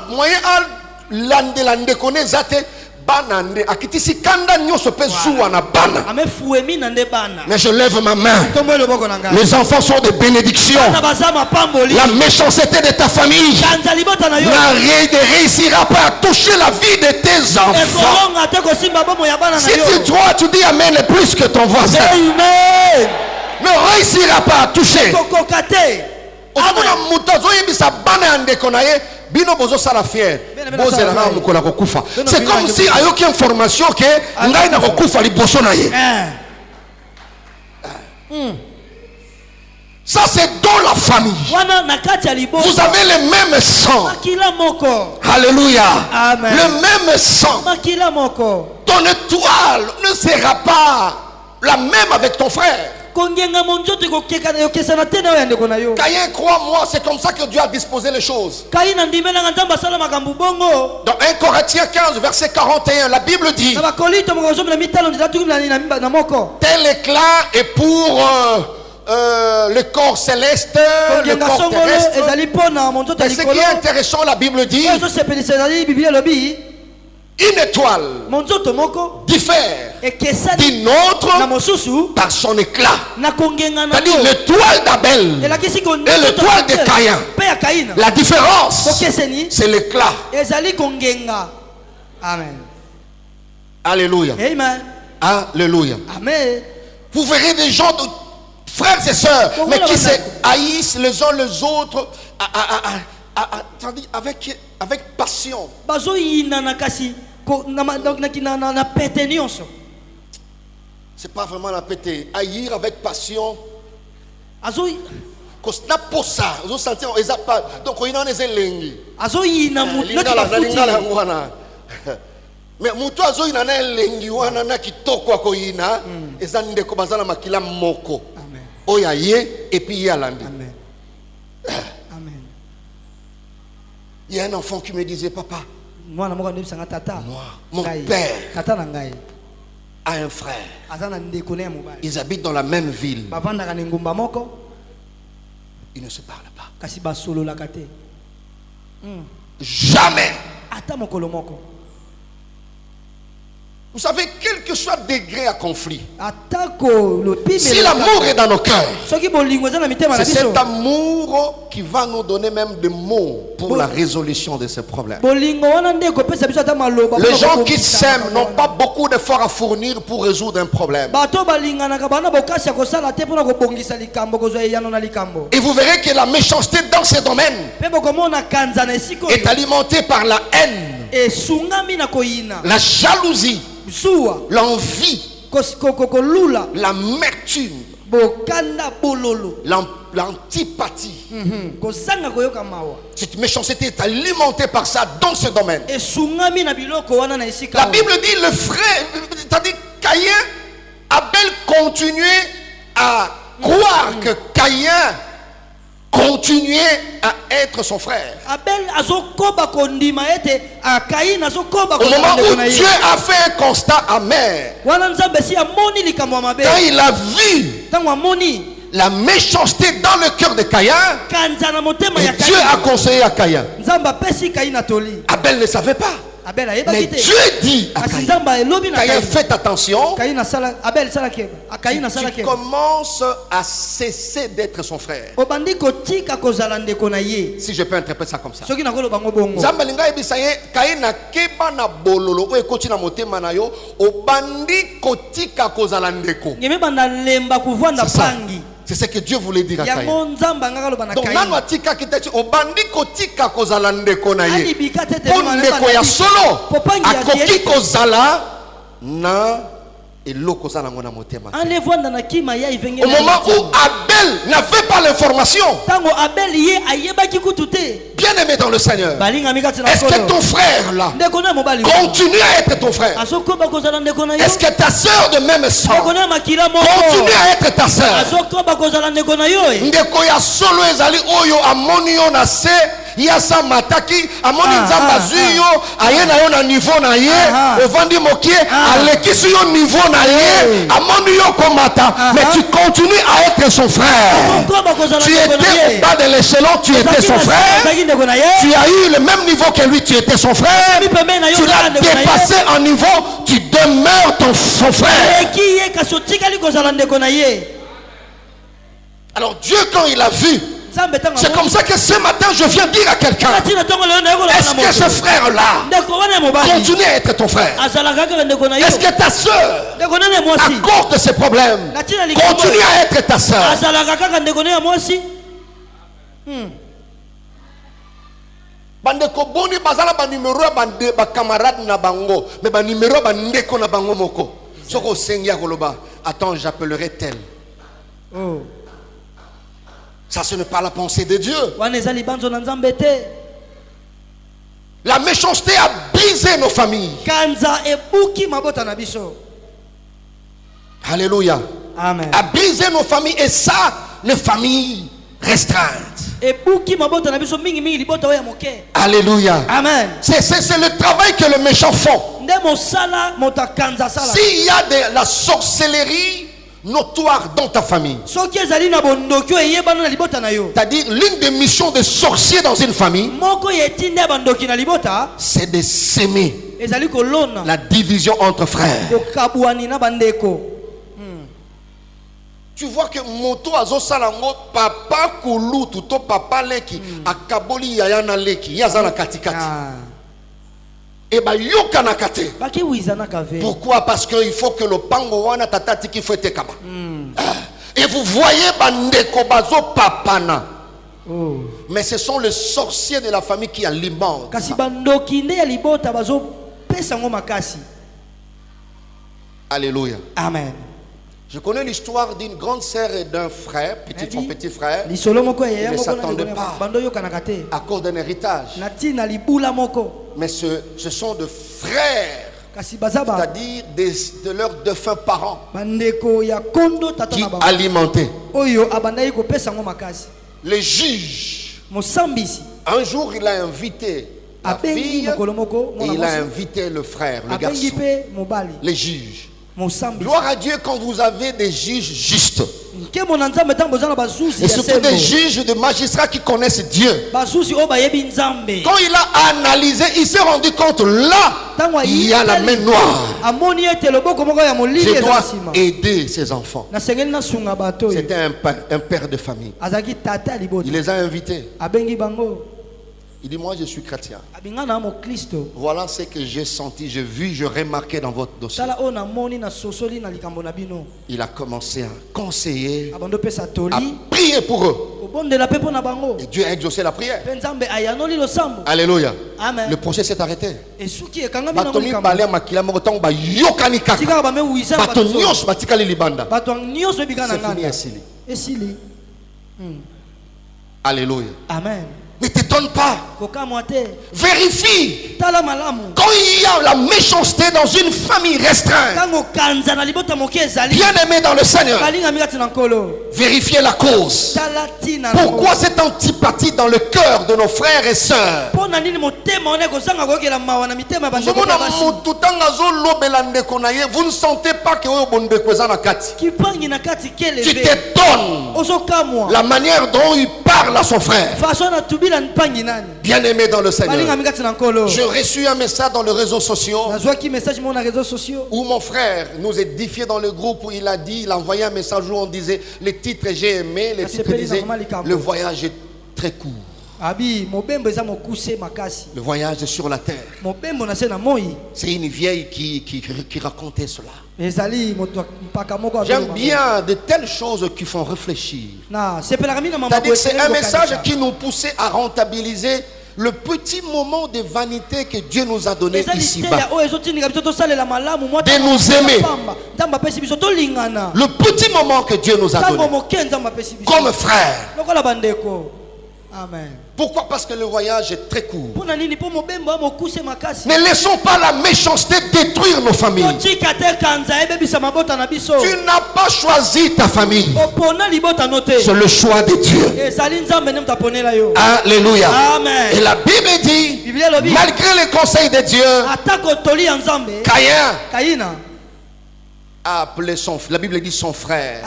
nous moyen à connaître zate banande akitisi kanda nyoso pe zuwa na bana. Mais je lève ma main. Les enfants sont des bénédictions. La méchanceté de ta famille ne réussira pas à toucher la vie de tes enfants. Si tu crois, tu dis amen plus que ton voisin. Ne réussira pas à toucher. C'est comme si a aucune information que ngai na kokufa liboso na ye. Ça c'est dans la famille. Vous avez le même sang. Alléluia. Amen. Le même sang. Ton étoile ne sera pas la même avec ton frère. Caïn, crois-moi, c'est comme ça que Dieu a disposé les choses. Dans 1 Corinthiens 15, verset 41, la Bible dit: tel éclat est pour le corps céleste, le corps terrestre. Et ce qui est intéressant, la Bible dit: une étoile diffère d'une autre par son éclat. C'est-à-dire l'étoile d'Abel et l'étoile de Caïn. La différence, c'est l'éclat. Amen. Alléluia. Amen. Alléluia. Amen. Vous verrez des gens frères et sœurs, mais qui se haïssent les uns les autres avec passion. C'est pas vraiment la pété. Haïr avec passion. Donc il y a mais mutu azo ina na lengi wana na kitoko akoyina eza ndeko bazala makila moko oya ye et puis yalandi. Amen. Amen. Il y a un enfant qui me disait papa, moi mon père a un frère, ils habitent dans la même ville, ils ne se parlent pas jamais. Vous savez, quel que soit le degré à conflit, si l'amour est dans nos cœurs, c'est cet amour qui va nous donner même des mots pour la résolution de ces problèmes. Les gens qui s'aiment n'ont pas beaucoup d'efforts à fournir pour résoudre un problème. Et vous verrez que la méchanceté dans ces domaines est alimentée par la haine, la jalousie, l'envie, l'amertume, l'antipathie. Cette méchanceté est alimentée par ça dans ce domaine. La Bible dit le frère, c'est-à-dire Caïn, Abel continuait à croire que Caïn continuait à être son frère. Au moment où Dieu a fait un constat amer, quand il a vu la méchanceté dans le cœur de Caïn, et Dieu a conseillé à Caïn. Abel ne savait pas. Mais Dieu dit à Caïn, faites attention, tu commences à cesser d'être son frère. Si je peux interpréter ça comme ça. C'est ce que Dieu voulait dire à Caïn. Donc, au moment où Abel n'avait pas l'information, bien aimé dans le Seigneur, est-ce que ton frère là continue à être ton frère? Est-ce que ta soeur de même sang continue à être ta soeur? Yasa mataki amoni nzamba zuyo ayena yo na niveau na ye ovandi mokie alekisi yo niveau na ye amoni yo komata mais tu continues à être son frère. Tu étais au bas de l'échelon, tu étais son frère. Tu as eu le même niveau que lui, tu étais son frère. Tu l'as dépassé en niveau, tu demeures son frère. Alors Dieu, quand il a vu, c'est comme ça que ce matin je viens dire à quelqu'un, est-ce que ce frère-là continue à être ton frère? Est-ce que ta soeur, à cause de ses problèmes, continue à être ta soeur? Bandeko boni bazala ba numéro ba camarade na bango mais ba numéro ba ndeko na bango moko soko sengia koloba attends j'appellerai tel. Oh. Ça, ce n'est pas la pensée de Dieu. La méchanceté a brisé nos familles. Alléluia. Amen. A brisé nos familles et ça, les familles restreintes. Alléluia. Amen. C'est le travail que les méchants font. S'il y a de la sorcellerie notoire dans ta famille, c'est-à-dire l'une des missions des sorciers dans une famille, c'est de s'aimer la division entre frères. Tu vois que moto azo salango papa kulu tuto papa leki akaboli yayana leki yazana katikati. Et bah yoka nakate. Pourquoi? Parce qu'il faut que le pango wana tatati qui fouette kaba. Et vous voyez bandeko bazo papana. Oh. Mais ce sont les sorciers de la famille qui alimentent. Kasi bandoki nde ya libota bazo pesa ngo makasi. Alléluia. Amen. Je connais l'histoire d'une grande sœur et d'un frère, son petit frère. Ils ne s'attendaient pas à cause d'un héritage. Mais ce sont de frères, c'est-à-dire de leurs défunts parents, qui alimentaient. Les juges, un jour il a invité la fille et il a invité le frère, le garçon, les juges. Gloire à Dieu quand vous avez des juges justes. Et surtout des juges, des magistrats qui connaissent Dieu. Quand il a analysé, il s'est rendu compte là, il y a la main noire. Je dois aider ces enfants. C'était un père de famille. Il les a invités. Il dit, moi je suis chrétien. Voilà ce que j'ai senti, j'ai vu, j'ai remarqué dans votre dossier. Il a commencé à conseiller, à prier pour eux. Et Dieu a exaucé la prière. Alléluia. Amen. Le projet s'est arrêté. C'est fini. Alléluia. Amen. Ne t'étonne pas. Vérifie. Quand il y a la méchanceté dans une famille restreinte, bien aimé dans le Seigneur, vérifiez la cause. Pourquoi cette antipathie dans le cœur de nos frères et sœurs? Vous ne sentez pas que tu t'étonnes la manière dont il parle à son frère. Bien aimé dans le Seigneur, j'ai reçu un message dans les réseaux sociaux où mon frère nous édifiait dans le groupe où il a dit, il a envoyé un message où on disait les titres j'ai aimé, les titres disaient le voyage est très court. Le voyage sur la terre. C'est une vieille qui racontait cela. J'aime bien de telles choses qui font réfléchir. C'est-à-dire c'est un message qui nous poussait à rentabiliser le petit moment de vanité que Dieu nous a donné ici-bas. De nous aimer. Le petit moment que Dieu nous a donné. Comme frère. Amen. Pourquoi? Parce que le voyage est très court. Ne laissons pas la méchanceté détruire nos familles. Tu n'as pas choisi ta famille. C'est le choix de Dieu. Alléluia. Amen. Et la Bible dit, malgré les conseils de Dieu, Caïn a appelé la Bible dit son frère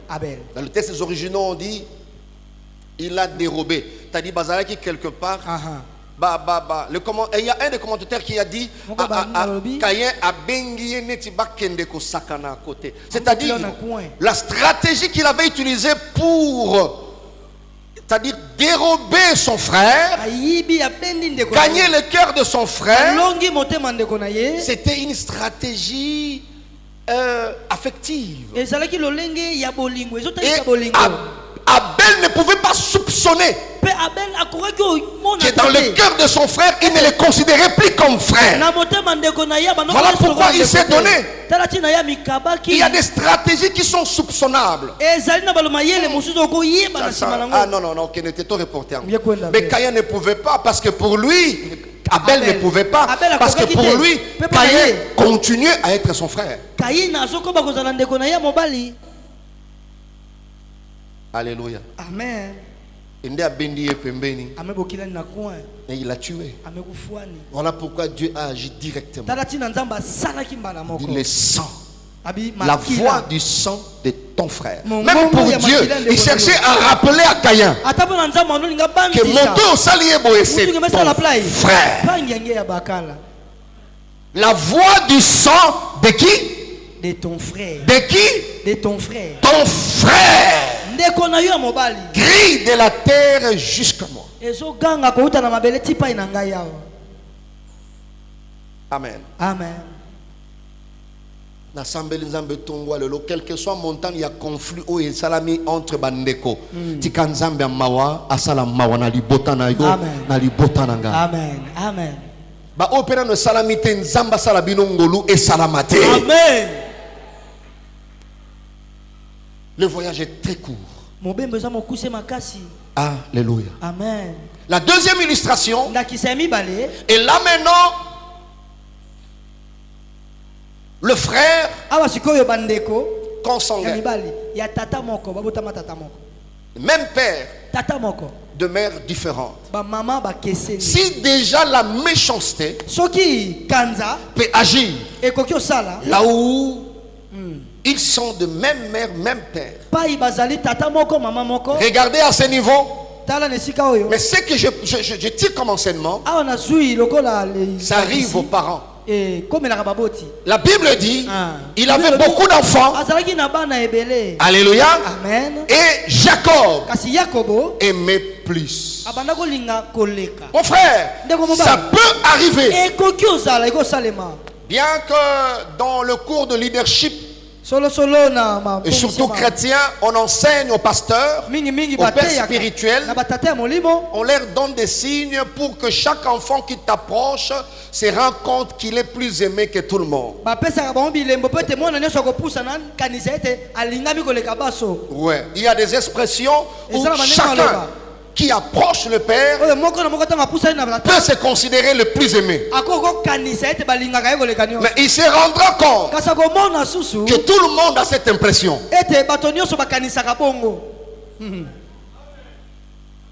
Abel. Dans le texte originaux on dit il a dérobé. C'est-à-dire Bazaraki quelque part. Il y a un des commentateurs qui a dit Caïn a bengié netiba kende ko sakana à côté. C'est-à-dire la stratégie qu'il avait utilisée pour c'est-à-dire dérober son frère, gagner le cœur de son frère, c'était une stratégie affective. Et Abel ne pouvait pas soupçonner que dans le cœur de son frère, il ne le considérait plus comme frère. Voilà pourquoi il s'est donné. Il y a des stratégies qui sont soupçonnables. Ah non, ok, n'était pas reporté. Mais Caïn ne pouvait pas parce que pour lui, Abel ne pouvait pas parce que pour lui, Caïn continuait à être son frère. Alléluia. Amen. Et il l'a tué. Voilà pourquoi Dieu a agi directement. Il le sang. La voix du sang de ton frère. Même pour Dieu, il cherchait à rappeler à Caïn que mon dos salié c'est ton frère. La voix du sang de qui? De ton frère. De qui? De ton frère. Ton frère. Crie de la terre jusqu'à moi. Amen. Amen. quel que soit montagne, il y a conflit ou il salami entre bandeko. Tikanzambe mawa, asala mawa na libotana yo, na libotana nga. Amen. Amen. Ba opera no salamite nzamba salabino ngolu et salamate. Amen. Le voyage est très court. Alléluia. Amen. La deuxième illustration. Et là maintenant, le frère consanguin, même père, de mères différentes. Si déjà la méchanceté peut agir là où ils sont de même mère, même père. Regardez à ce niveau. Mais ce que je tire comme enseignement, ça arrive aux parents. La Bible dit il avait beaucoup d'enfants. Alléluia. Amen. Et Jacob aimait plus. Mon frère, ça peut arriver. Bien que dans le cours de leadership et surtout chrétiens, on enseigne aux pasteurs, aux pères spirituels, on leur donne des signes pour que chaque enfant qui t'approche se rende compte qu'il est plus aimé que tout le monde. Ouais. Il y a des expressions où chacun qui approche le Père peut se considérer le plus aimé. Mais il se rendra compte que tout le monde a cette impression.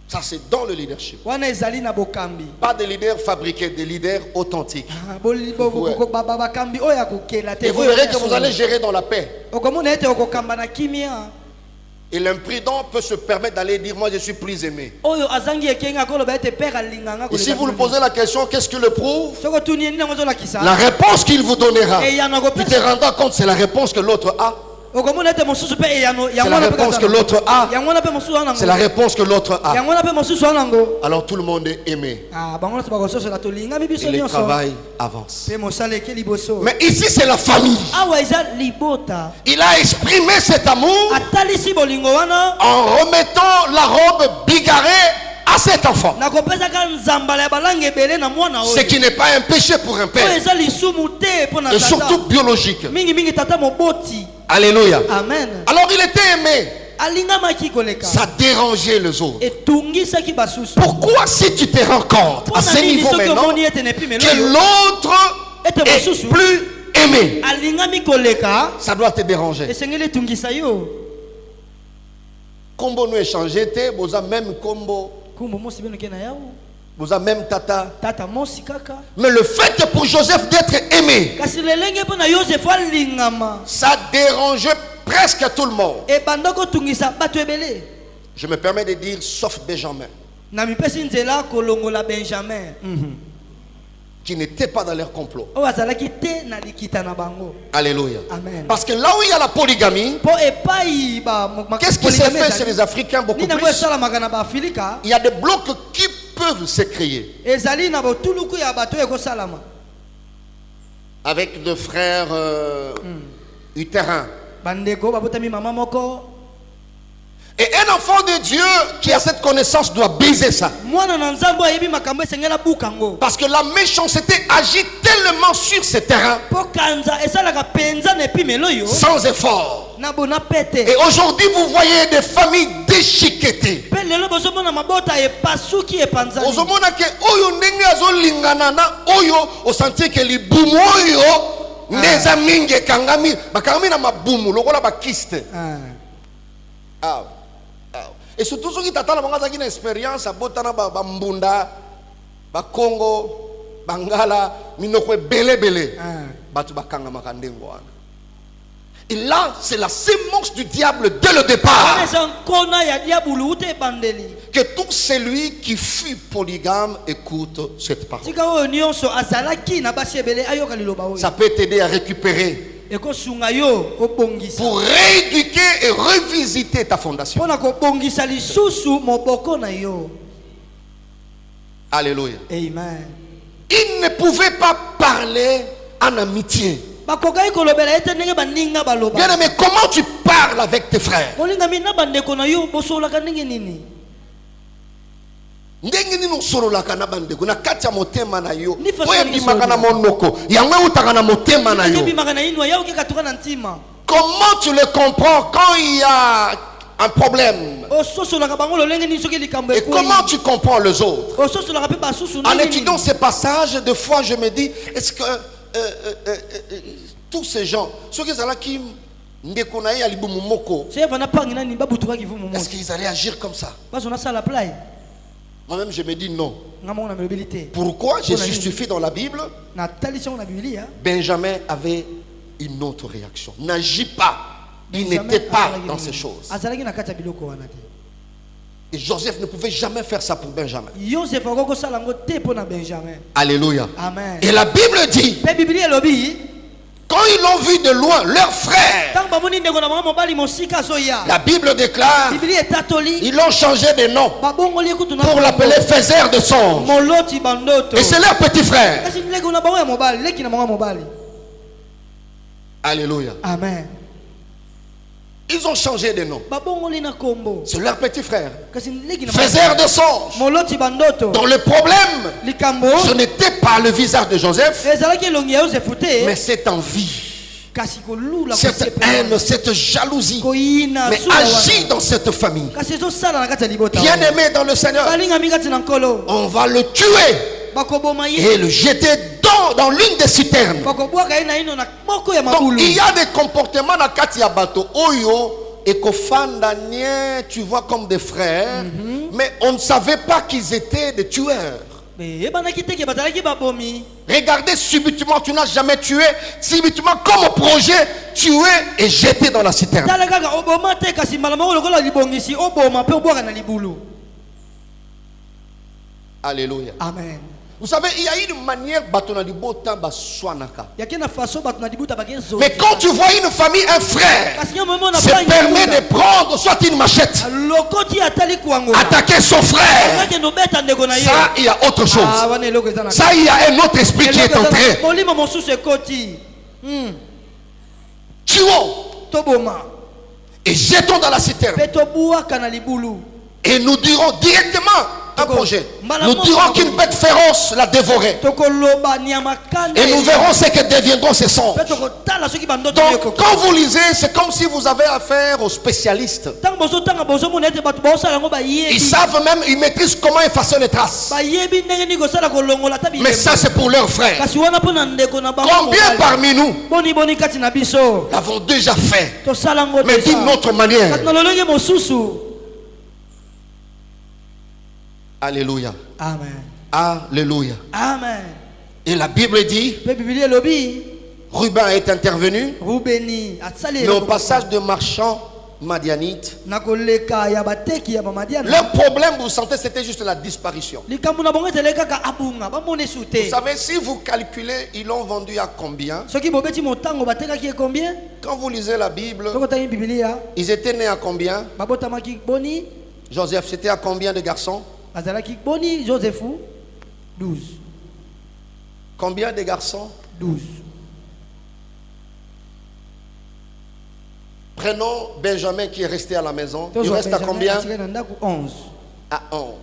Ça, c'est dans le leadership. Pas des leaders fabriqués, des leaders authentiques. Ouais. Et vous verrez que vous allez gérer dans la paix. Et l'imprudent peut se permettre d'aller dire moi je suis plus aimé. Et si vous lui posez la question, qu'est-ce qui le prouve? La réponse qu'il vous donnera, tu te rendras compte, c'est la réponse que l'autre a. C'est la réponse que l'autre a. C'est la réponse que l'autre a. Alors tout le monde est aimé. Et le travail avance. Mais ici c'est la famille. Il a exprimé cet amour en remettant la robe bigarrée à cet enfant. Ce qui n'est pas un péché pour un père. Et surtout biologique. Alléluia. Amen. Alors il était aimé. Ça dérangeait les autres. Pourquoi si tu te rends compte à ce niveau maintenant que l'autre est plus aimé, ça doit te déranger. Combo nous échanger, vous avez même combo. Vous avez même tata. Mais le fait pour Joseph d'être aimé, ça dérangeait presque tout le monde. Je me permets de dire sauf Benjamin, qui n'était pas dans leur complot. Alléluia. Amen. Parce que là où il y a la polygamie, qu'est-ce qui s'est fait chez les Africains beaucoup plus? Il y a des blocs qui peuvent se créer. Avec deux frères utérins. Et un enfant de Dieu qui a cette connaissance doit briser ça. Parce que la méchanceté agit tellement sur ce terrain sans effort. Et aujourd'hui vous voyez des familles déchiquetées. Et surtout ceux qui t'attendent une expérience à Botana, Bambunda, Congo, Bangala, Minokwe, Bele. Et là, c'est la sémence du diable dès le départ. Que tout celui qui fut polygame écoute cette parole. Ça peut t'aider à récupérer. Pour rééduquer et revisiter ta fondation. Alléluia. Amen. Il ne pouvait pas parler en amitié. Bien-aimé, comment tu parles avec tes frères? Ndenge nini usololaka na bandeko na kati ya motema na yo oyebimaka na monoko yango eutaka na motema na yo. Comment tu le comprends quand il y a un problème? Et comment tu comprends les autres? En étudiant ces passages, des fois je me dis, est-ce que tous ces gens, ceux qui sont là qui est-ce qu'ils allaient agir comme ça? Moi-même je me dis non. Pourquoi? Je justifie dans la Bible. Benjamin avait une autre réaction. N'agis pas. Il n'était pas dans ces choses. Et Joseph ne pouvait jamais faire ça pour Benjamin. Alléluia. Amen. Et la Bible dit, quand ils l'ont vu de loin, leur frère, la Bible déclare, ils l'ont changé de nom pour l'appeler faiseur de songes. Et c'est leur petit frère. Alléluia. Amen. Ils ont changé de nom. C'est leur petit frère. Faiseur de songes. Dans le problème, ce n'était pas le visage de Joseph, mais cette envie, cette haine, cette jalousie, mais agit dans cette famille. Bien aimé dans le Seigneur, on va le tuer et le jeter dans l'une des citernes. Donc il y a des comportements dans Katia Bato Oyo et Kofanda, tu vois, comme des frères, mais on ne savait pas qu'ils étaient des tueurs. Regardez, subitement, tu n'as jamais tué, subitement, comme au projet, tué et jeté dans la citerne. Alléluia. Amen. Vous savez, il y a une manière mais quand tu vois une famille, un frère se permet de prendre soit une machette, attaquer son frère, ça il y a autre chose. Ça il y a un autre esprit qui est entré. Tuons et jetons dans la citerne. Et nous dirons directement un projet. Nous dirons qu'une bête féroce l'a dévoré. Et nous verrons ce que deviendront ces songes. Donc quand vous lisez, c'est comme si vous avez affaire aux spécialistes. Ils savent même, ils maîtrisent comment effacer les traces. Mais ça c'est pour leurs frères. Combien parmi nous l'avons déjà fait, mais d'une autre manière? Alléluia. Amen. Alléluia. Amen. Et la Bible dit, Ruben est intervenu, mais au passage de marchands madianites, leur problème, vous sentez, c'était juste la disparition. Vous savez, si vous calculez, ils l'ont vendu à combien? Quand vous lisez la Bible, ils étaient nés à combien? Joseph, c'était à combien de garçons? 12. Combien de garçons? 12. Prenons Benjamin qui est resté à la maison. Il reste à combien? 11. À 11.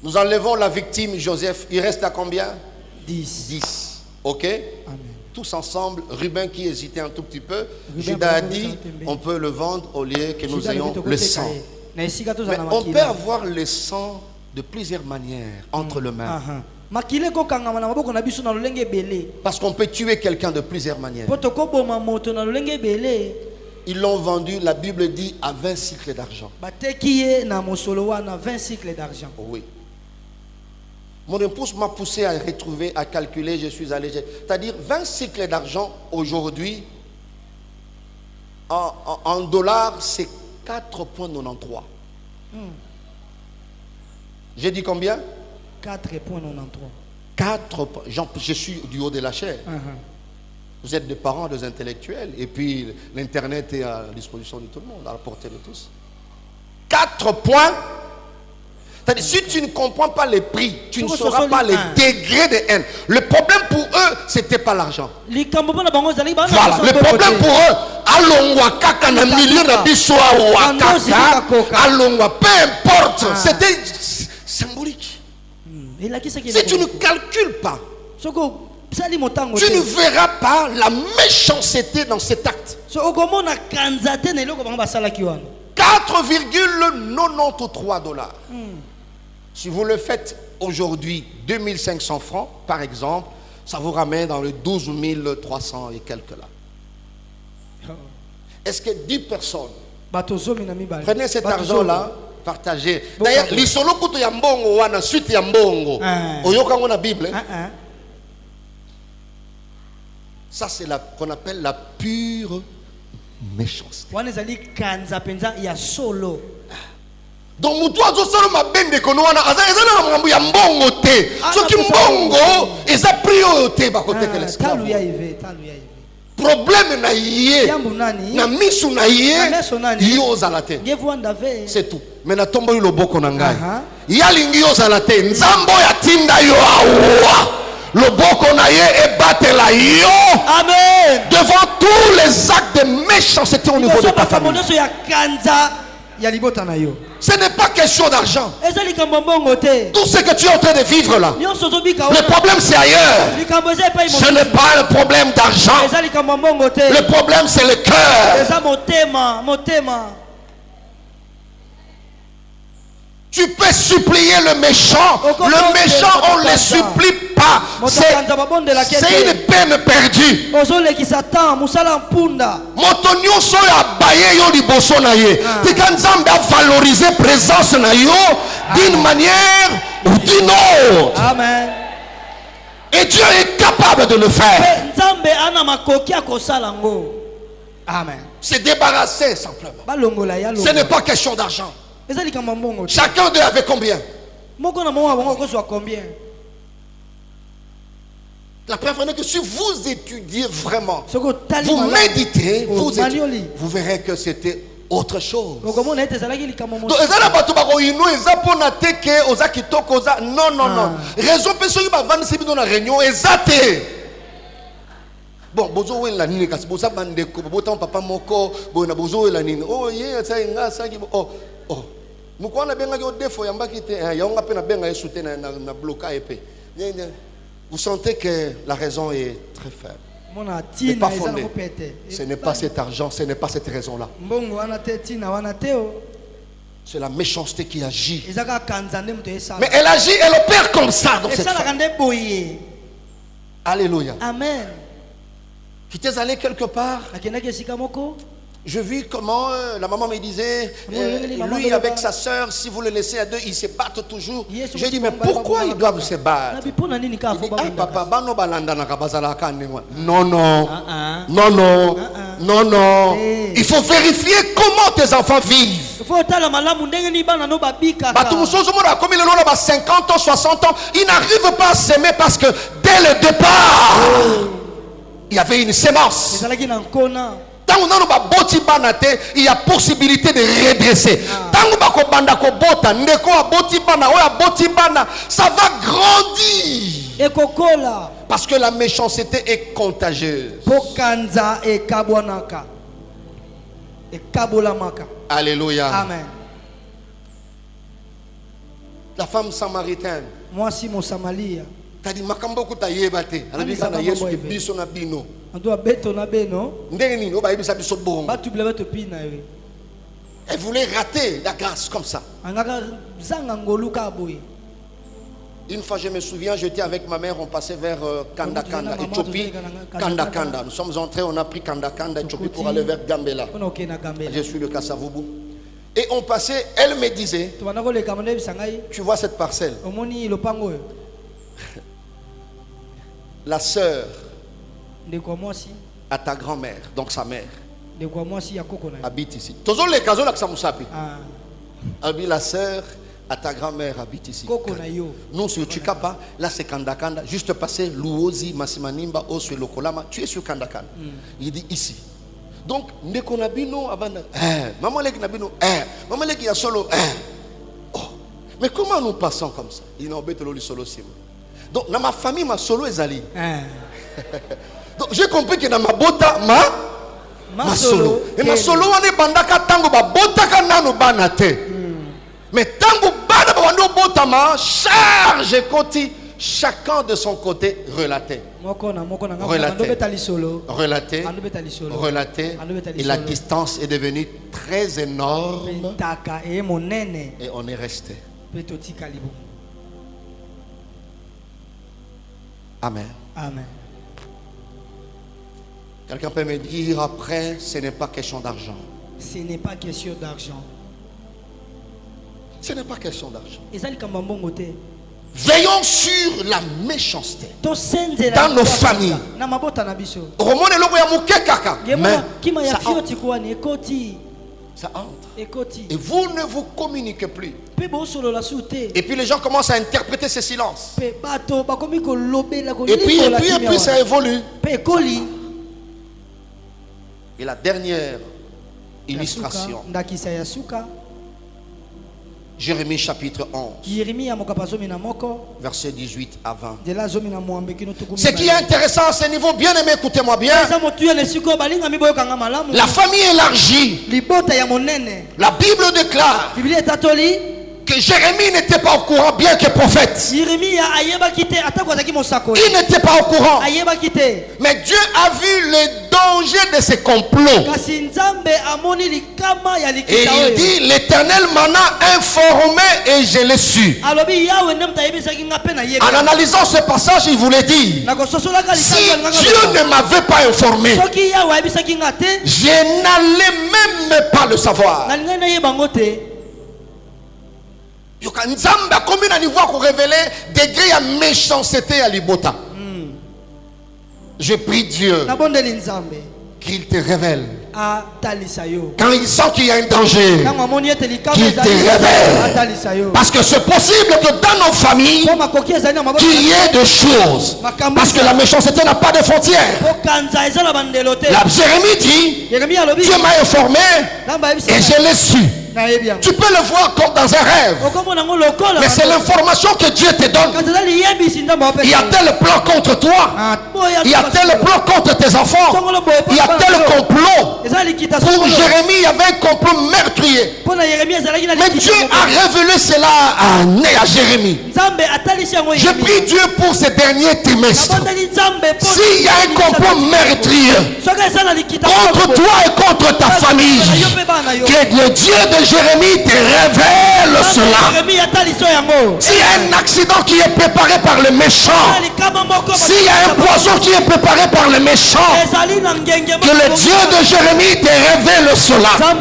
Nous enlevons la victime Joseph. Il reste à combien? 10. 10. Ok? Amen. Tous ensemble. Ruben qui hésitait un tout petit peu. Judas a dit on peut le vendre au lieu que nous ayons le sang. Mais on peut avoir le sang de plusieurs manières entre les mains. Parce qu'on peut tuer quelqu'un de plusieurs manières. Ils l'ont vendu, la Bible dit, à 20 cycles d'argent. Oui. Mon épouse m'a poussé à retrouver, à calculer, je suis allé. C'est-à-dire 20 cycles d'argent aujourd'hui, en dollars, c'est 4,93. J'ai dit combien? 4,93. Je suis du haut de la chair. Vous êtes des parents, des intellectuels, et puis l'internet est à la disposition de tout le monde, à la portée de tous. 4 points. C'est-à-dire, si tu ne comprends pas les prix, tu ne sauras pas les degrés de haine. Le problème pour eux, c'était pas l'argent. Voilà, le problème pour eux, alongwa kaka na milieu na biso wa kaka, alongwa, peu importe, c'était symbolique. Si tu ne calcules pas, tu ne verras pas la méchanceté dans cet acte. 4,93 $. Si vous le faites aujourd'hui, 2500 francs, par exemple, ça vous ramène dans les 12 300 et quelques là. Est-ce que 10 personnes prenez cet argent-là, partagez. D'ailleurs, l'isolo kuto ya mbongo wana suite ya mbongo. Oyoka ngona Bible. Ça c'est la qu'on appelle la pure méchanceté. Donc mutu azosala mabende kono wana azana na mambo ya mbongo te. Soki mbongo eza prio te bakotekela esclave. Problème na yé na misu na yé yo ozala te. C'est tout. Mais na tombo loboko na ngai. Yalingi yo ozala te. Nzambo ya tinda yo awa. Loboko na yé ebatela yo. Amen. Devant tous les actes de méchanceté au niveau de ta famille. Ce n'est pas question d'argent. Tout ce que tu es en train de vivre là, le problème c'est ailleurs. Ce n'est pas le problème d'argent. Le problème c'est le cœur. Tu peux supplier le méchant. Le méchant, on ne le supplie pas. C'est une peine perdue. Motonio soya baye yo liboso na ye. Tika nzambe a valoriser présence na yo d'une manière ou d'une autre. Amen. Et Dieu est capable de le faire. Amen. Se débarrasser simplement. Ce n'est pas question d'argent. Chacun d'eux avait combien? La preuve est que si vous étudiez vraiment, vous méditez, vous verrez que c'était autre chose. Non, non. Raison pour ça que vous réunion exacte. Bon, bozo la nini kasi boza bande ko botan papa moko bona bozo la nini. Oh yeah, ça nga ça ki oh. Mukwana benga yo defo yamba kite ya nga pe na benga yesoute na bloka épée. Vous sentez que la raison est très faible. C'est pas fondé. Ce n'est pas cet argent, ce n'est pas cette raison-là. C'est la méchanceté qui agit. Mais elle agit, elle opère comme ça dans cette femme. Alléluia. Amen. Qui t'es allé quelque part? Je vis comment la maman me disait, lui avec sa soeur, si vous le laissez à deux, ils se battent toujours. Je dis, mais pourquoi ils doivent se battre? Il dit, ah papa, non, non. Il faut vérifier comment tes enfants vivent. 50 ans, 60 ans, ils n'arrivent pas à s'aimer parce que dès le départ, il y avait une sémence. Il y a possibilité de redresser. Ça va grandir. Parce que la méchanceté est contagieuse. Alléluia. Amen. La femme samaritaine. Moi si mon Samaria. T'as dit makambo kuta yebate. Alabi kana Yesu ke biso na bino. Elle voulait rater la grâce comme ça. Une fois je me souviens, j'étais avec ma mère, on passait vers Kandakanda, Éthiopie. Kandakanda. Nous sommes entrés, on a pris Kandakanda, Éthiopie pour aller vers Gambela. Je suis de Kassavubu. Et on passait, elle me disait, tu vois cette parcelle? La sœur à ta grand-mère, donc sa mère, habite ici. La sœur à ta grand-mère habite ici. Nous sur Chikapa, là c'est Kandakanda, juste passé Luozi, Masimanimba, Osu et Lokolama, tu es sur Kandakanda. Il dit ici. Donc, Nekonabino, maman leki nabino, maman leki ya solo, oh. Mais comment nous passons comme ça? Il n'a pas de solo. Donc, dans ma famille, ma solo est allée. Donc, j'ai compris que dans ma bota, ma solo. Et ma solo, on est bandaka tango ba bota kanano banate. Mais tango bana bando bota ma charge koti. Chacun de son côté relatait. Relatait. Et la distance est devenue très énorme. Et on est resté. Amen. Amen. Quelqu'un peut me dire après, ce n'est pas question d'argent. Ce n'est pas question d'argent. Ce n'est pas question d'argent. Veillons sur la méchanceté dans nos familles. Mais ça entre. Et vous ne vous communiquez plus. Et puis les gens commencent à interpréter ces silences. Et puis ça évolue. Et la dernière illustration, Jérémie chapitre 11, verset 18 à 20. Ce qui est intéressant à ce niveau, bien aimé, écoutez-moi bien. La famille élargie. La Bible déclare que Jérémie n'était pas au courant, bien que prophète. Il n'était pas au courant. Mais Dieu a vu le danger de ces complots. Et il dit, l'Éternel m'en a informé et je l'ai su. En analysant ce passage, il voulait dire, si Dieu ne m'avait pas informé, je n'allais même pas le savoir. Nzamba combien à niveau pour révéler degré à méchanceté à Libota. Je prie Dieu qu'il te révèle. Quand il sent qu'il y a un danger, qu'il te révèle. Parce que c'est possible que dans nos familles, qu'il y ait des choses. Parce que la méchanceté n'a pas de frontières. La Jérémie dit, Dieu m'a informé et je l'ai su. Tu peux le voir comme dans un rêve. Mais c'est l'information que Dieu te donne. Il y a tel plan contre toi. Il y a tel plan contre tes enfants. Il y a tel complot. Pour Jérémie, il y avait un complot meurtrier. Mais Dieu a révélé cela à Jérémie. Je prie Dieu pour ces derniers trimestres. S'il y a un complot meurtrier contre toi et contre ta famille, que le Dieu de Jérémie te révèle cela. S'il y a un accident qui est préparé par le méchant, s'il y a un poison qui est préparé par le méchant, que le Dieu de Jérémie te révèle cela. Quand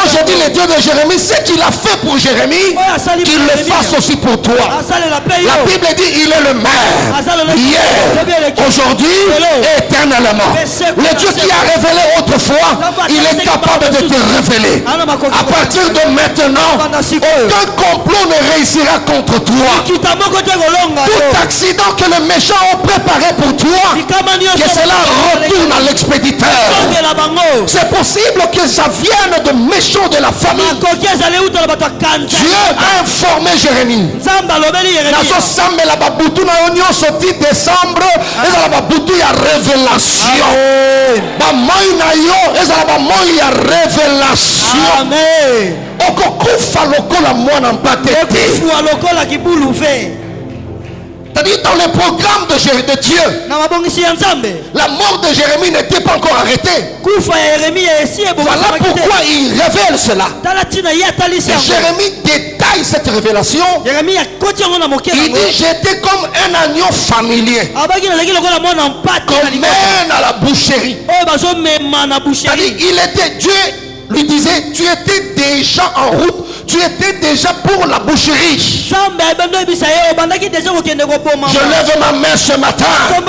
je dis le Dieu de Jérémie, c'est qu'il a fait pour Jérémie, qu'il le fasse aussi pour toi. La Bible dit il est le même hier, aujourd'hui et éternellement. Le Dieu qui a révélé autrefois, il est capable de te révéler. À partir de maintenant, aucun complot ne réussira contre toi. Tout accident que le méchant a préparé pour toi, que cela retourne à l'expéditeur. C'est possible que ça vienne de méchants de la famille. Dieu a informé Jérémie. Décembre, il y a révélation. Amen. C'est-à-dire dans le programme de Dieu, la mort de Jérémie n'était pas encore arrêtée. Voilà pourquoi il révèle cela. Et Jérémie détaille cette révélation. Il dit j'étais comme un agneau familier qu'on mène à la boucherie. C'est-à-dire il était, Dieu lui disait tu étais déjà en route. Tu étais déjà pour la boucherie. Je lève ma main ce matin. Que le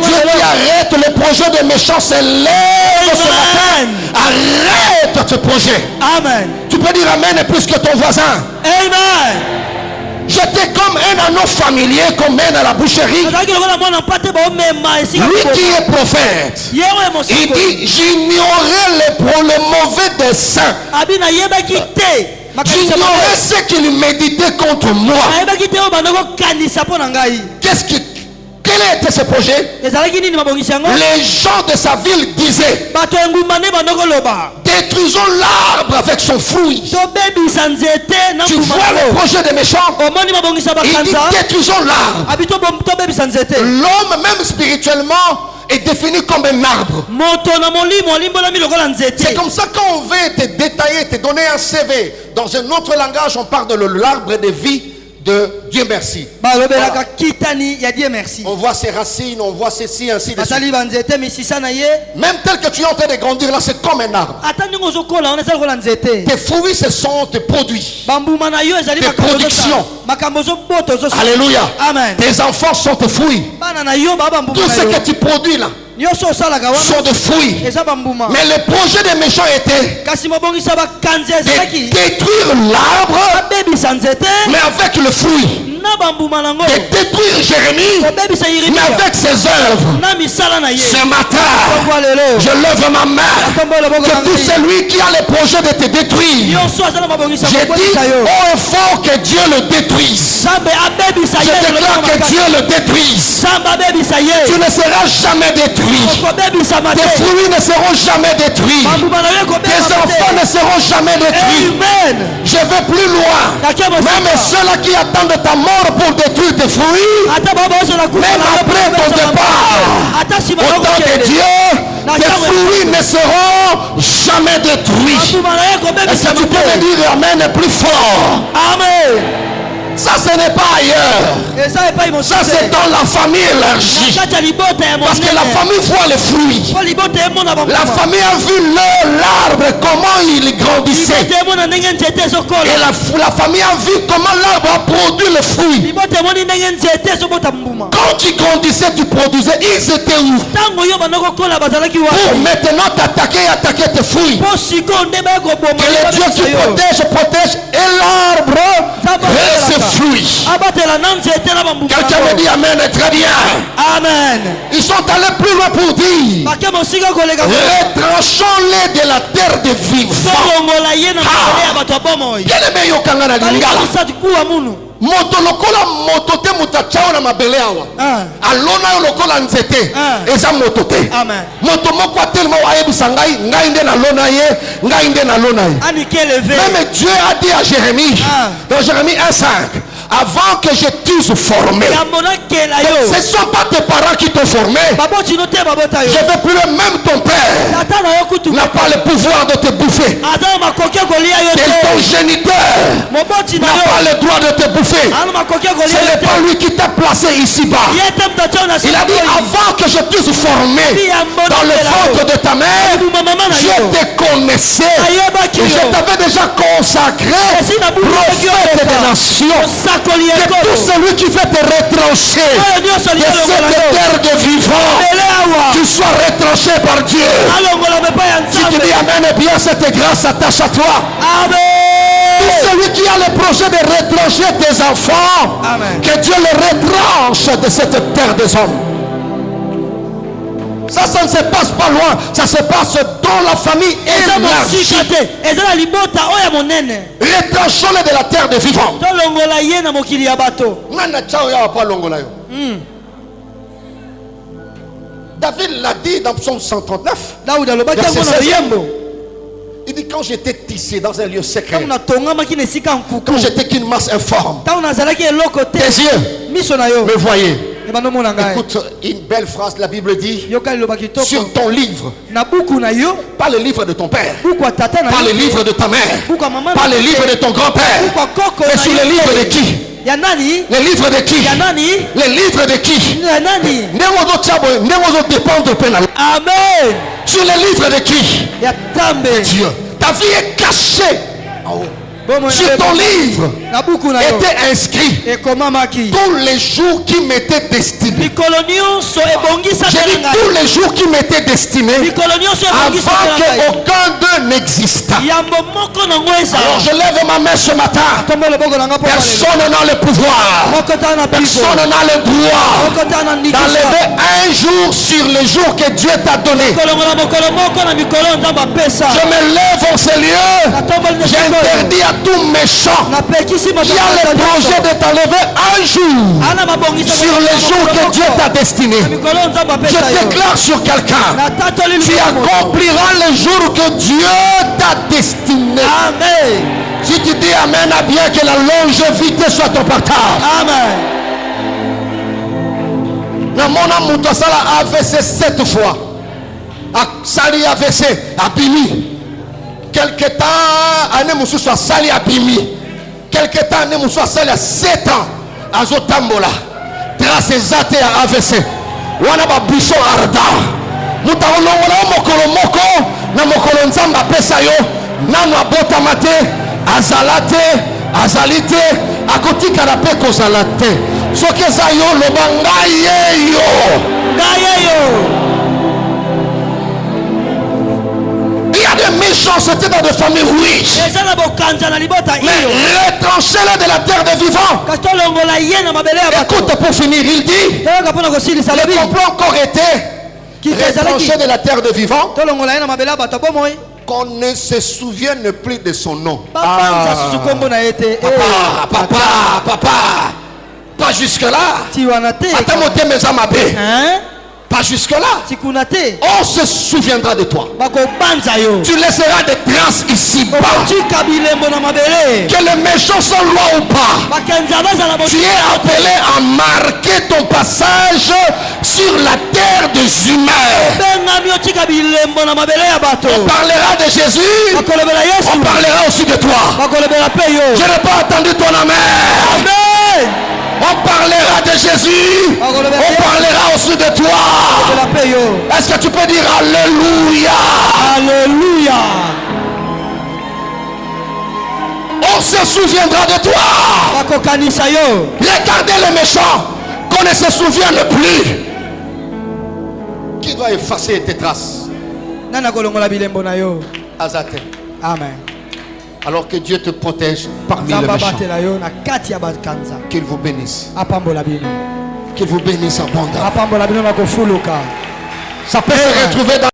Dieu qui arrête le projet des méchants se lève ce matin. Arrête ce projet. Amen. Tu peux dire amen plus que ton voisin. Amen. J'étais comme un anneau familier qu'on mène à la boucherie. Lui qui est prophète, il dit j'ignorais le mauvais dessein. J'ignorais ce qu'il méditait contre moi. Quel était ce projet? Les gens de sa ville disaient: détruisons l'arbre avec son fruit. Tu vois le projet des méchants? Il dit: détruisons l'arbre. L'homme, même spirituellement, est défini comme un arbre. C'est comme ça qu'on veut te détailler, te donner un CV. Dans un autre langage, on parle de l'arbre de vie de Dieu merci. Voilà. On voit ses racines, on voit ceci, ainsi de suite. Même tel que tu es en train de grandir là, c'est comme un arbre. Tes fruits, ce sont tes produits, tes productions. Alléluia. Amen. Tes enfants sont tes fruits. Tout ce que tu produis là sont des fruits. Mais le projet des méchants était de détruire l'arbre, mais avec le fruit. De détruire Jérémie, mais avec ses œuvres. Ce matin, je lève ma main que tout celui qui a le projet de te détruire, j'ai dit haut et fort que Dieu le détruise. Je déclare que Dieu le détruise. Tu ne seras jamais détruit. Tes fruits ne seront jamais détruits. Tes enfants ne seront jamais détruits. Je vais plus loin. Même ceux-là qui attendent ta mort pour détruire tes fruits, même après ton départ, au temps de Dieu, tes fruits ne seront jamais détruits. Est-ce que tu peux me dire amen plus fort? Amen. Ça, ce n'est pas ailleurs. Ça, c'est dans la famille élargie. Parce que la famille voit les fruits. La famille a vu l'arbre, comment il grandissait. Et la famille a vu comment l'arbre a produit les fruits. Quand tu grandissais, tu produisais. Ils étaient où? Pour maintenant t'attaquer et attaquer tes fruits. Que le Dieu qui protège. Et l'arbre reste fruits. Quelqu'un me dit amen, très bien. Amen. Ils sont allés plus loin pour dire: retranchons-les de la terre des vivants. Bien aimé yokanga na lingala. Moto lokola moto te mutachao na mabele awa. Alona yo lokola nzete. Eza moto te. Moto moko tellement ayebisa ngai nde na lona ye, ngai nde na lona ye. Même Dieu a dit à Jérémie, dans Jérémie 1:5, avant que je t'eusse formé. Ce ne sont pas tes parents qui t'ont formé. Je veux plus même ton père n'a pas le pouvoir de te bouffer. Ton géniteur n'a pas le droit de te bouffer. Ce n'est pas lui qui t'a placé ici-bas. Il a dit: avant que je t'eusse formé dans le ventre de ta mère, je te connaissais et je t'avais déjà consacré prophète des nations. Que tout celui qui veut te retrancher de cette terre de vivants, tu sois retranché par Dieu. Si tu dis amen, et bien cette grâce s'attache à toi. Amen. Tout celui qui a le projet de retrancher tes enfants, amen, que Dieu les retranche de cette terre des hommes. Ça ne se passe pas loin, ça se passe dans la famille élargie. Retranchons-les de la terre des vivants. David l'a dit dans Psaume 139. Verset 16. Il dit: quand j'étais tissé dans un lieu secret, quand j'étais qu'une masse informe, tes yeux me voyaient. Écoute une belle phrase, la Bible dit: sur ton livre, pas le livre de ton père, pas le livre de ta mère, pas le livre de ton grand-père, mais sur le livre de qui? Les livres de qui? Les livres de qui? Amen. Sur les livres de qui? Dieu. Ta vie est cachée en haut. Sur ton livre était inscrit tous les jours qui m'étaient destinés. J'ai dit tous les jours qui m'étaient destinés avant qu'aucun d'eux n'existe. Alors je lève ma main ce matin. Personne n'a le pouvoir, personne n'a le droit d'enlever un jour sur les jours que Dieu t'a donné. Je me lève en ce lieu. J'interdis à tout méchant qui a le projet de t'enlever un jour sur les jours que Dieu t'a destiné. Je déclare sur quelqu'un, tu accompliras les jours que Dieu t'a destiné. Amen. Si tu dis Amen, à bien que la longévité soit ton partage. Amen. Dans mon amour, toi, ça l'a AVC 7 fois. Sali AVC, abimi. Quelque temps, année moussou soit sali abimi. Quelque temps, année moussou soit sali à 7 ans. Azotambola. Trace zate à AVC. Wana ba biso arda. Mutaolongo na mokolo moko na mokolo nzamba pesa yo. Nanu abota mate, azalate, azalite, akoti karape kozalate. Soke za yo lobanga yeyo. Gayeyo. Il y a des méchancetés dans des familles riches. Mais retranché-les de la terre des vivants. Écoute, pour finir, il dit le complot encore été retranché de la terre des vivants, qu'on ne se souvienne plus de son nom. Papa, pas jusque-là. Pas jusque-là. On se souviendra de toi. Tu laisseras des traces ici-bas. Que les méchants sont loin ou pas, tu es appelé à marquer ton passage sur la terre des humains. On parlera de Jésus. On parlera aussi de toi. Je n'ai pas attendu ton amen. On parlera de Jésus. On parlera aussi de toi. Est-ce que tu peux dire Alléluia? Alléluia. On se souviendra de toi. Regardez les méchants, qu'on ne se souvienne plus. Qui doit effacer tes traces? Azate. Amen. Alors que Dieu te protège parmi les méchants. Qu'il vous bénisse. Qu'il vous bénisse abondamment. Ça peut se retrouver dans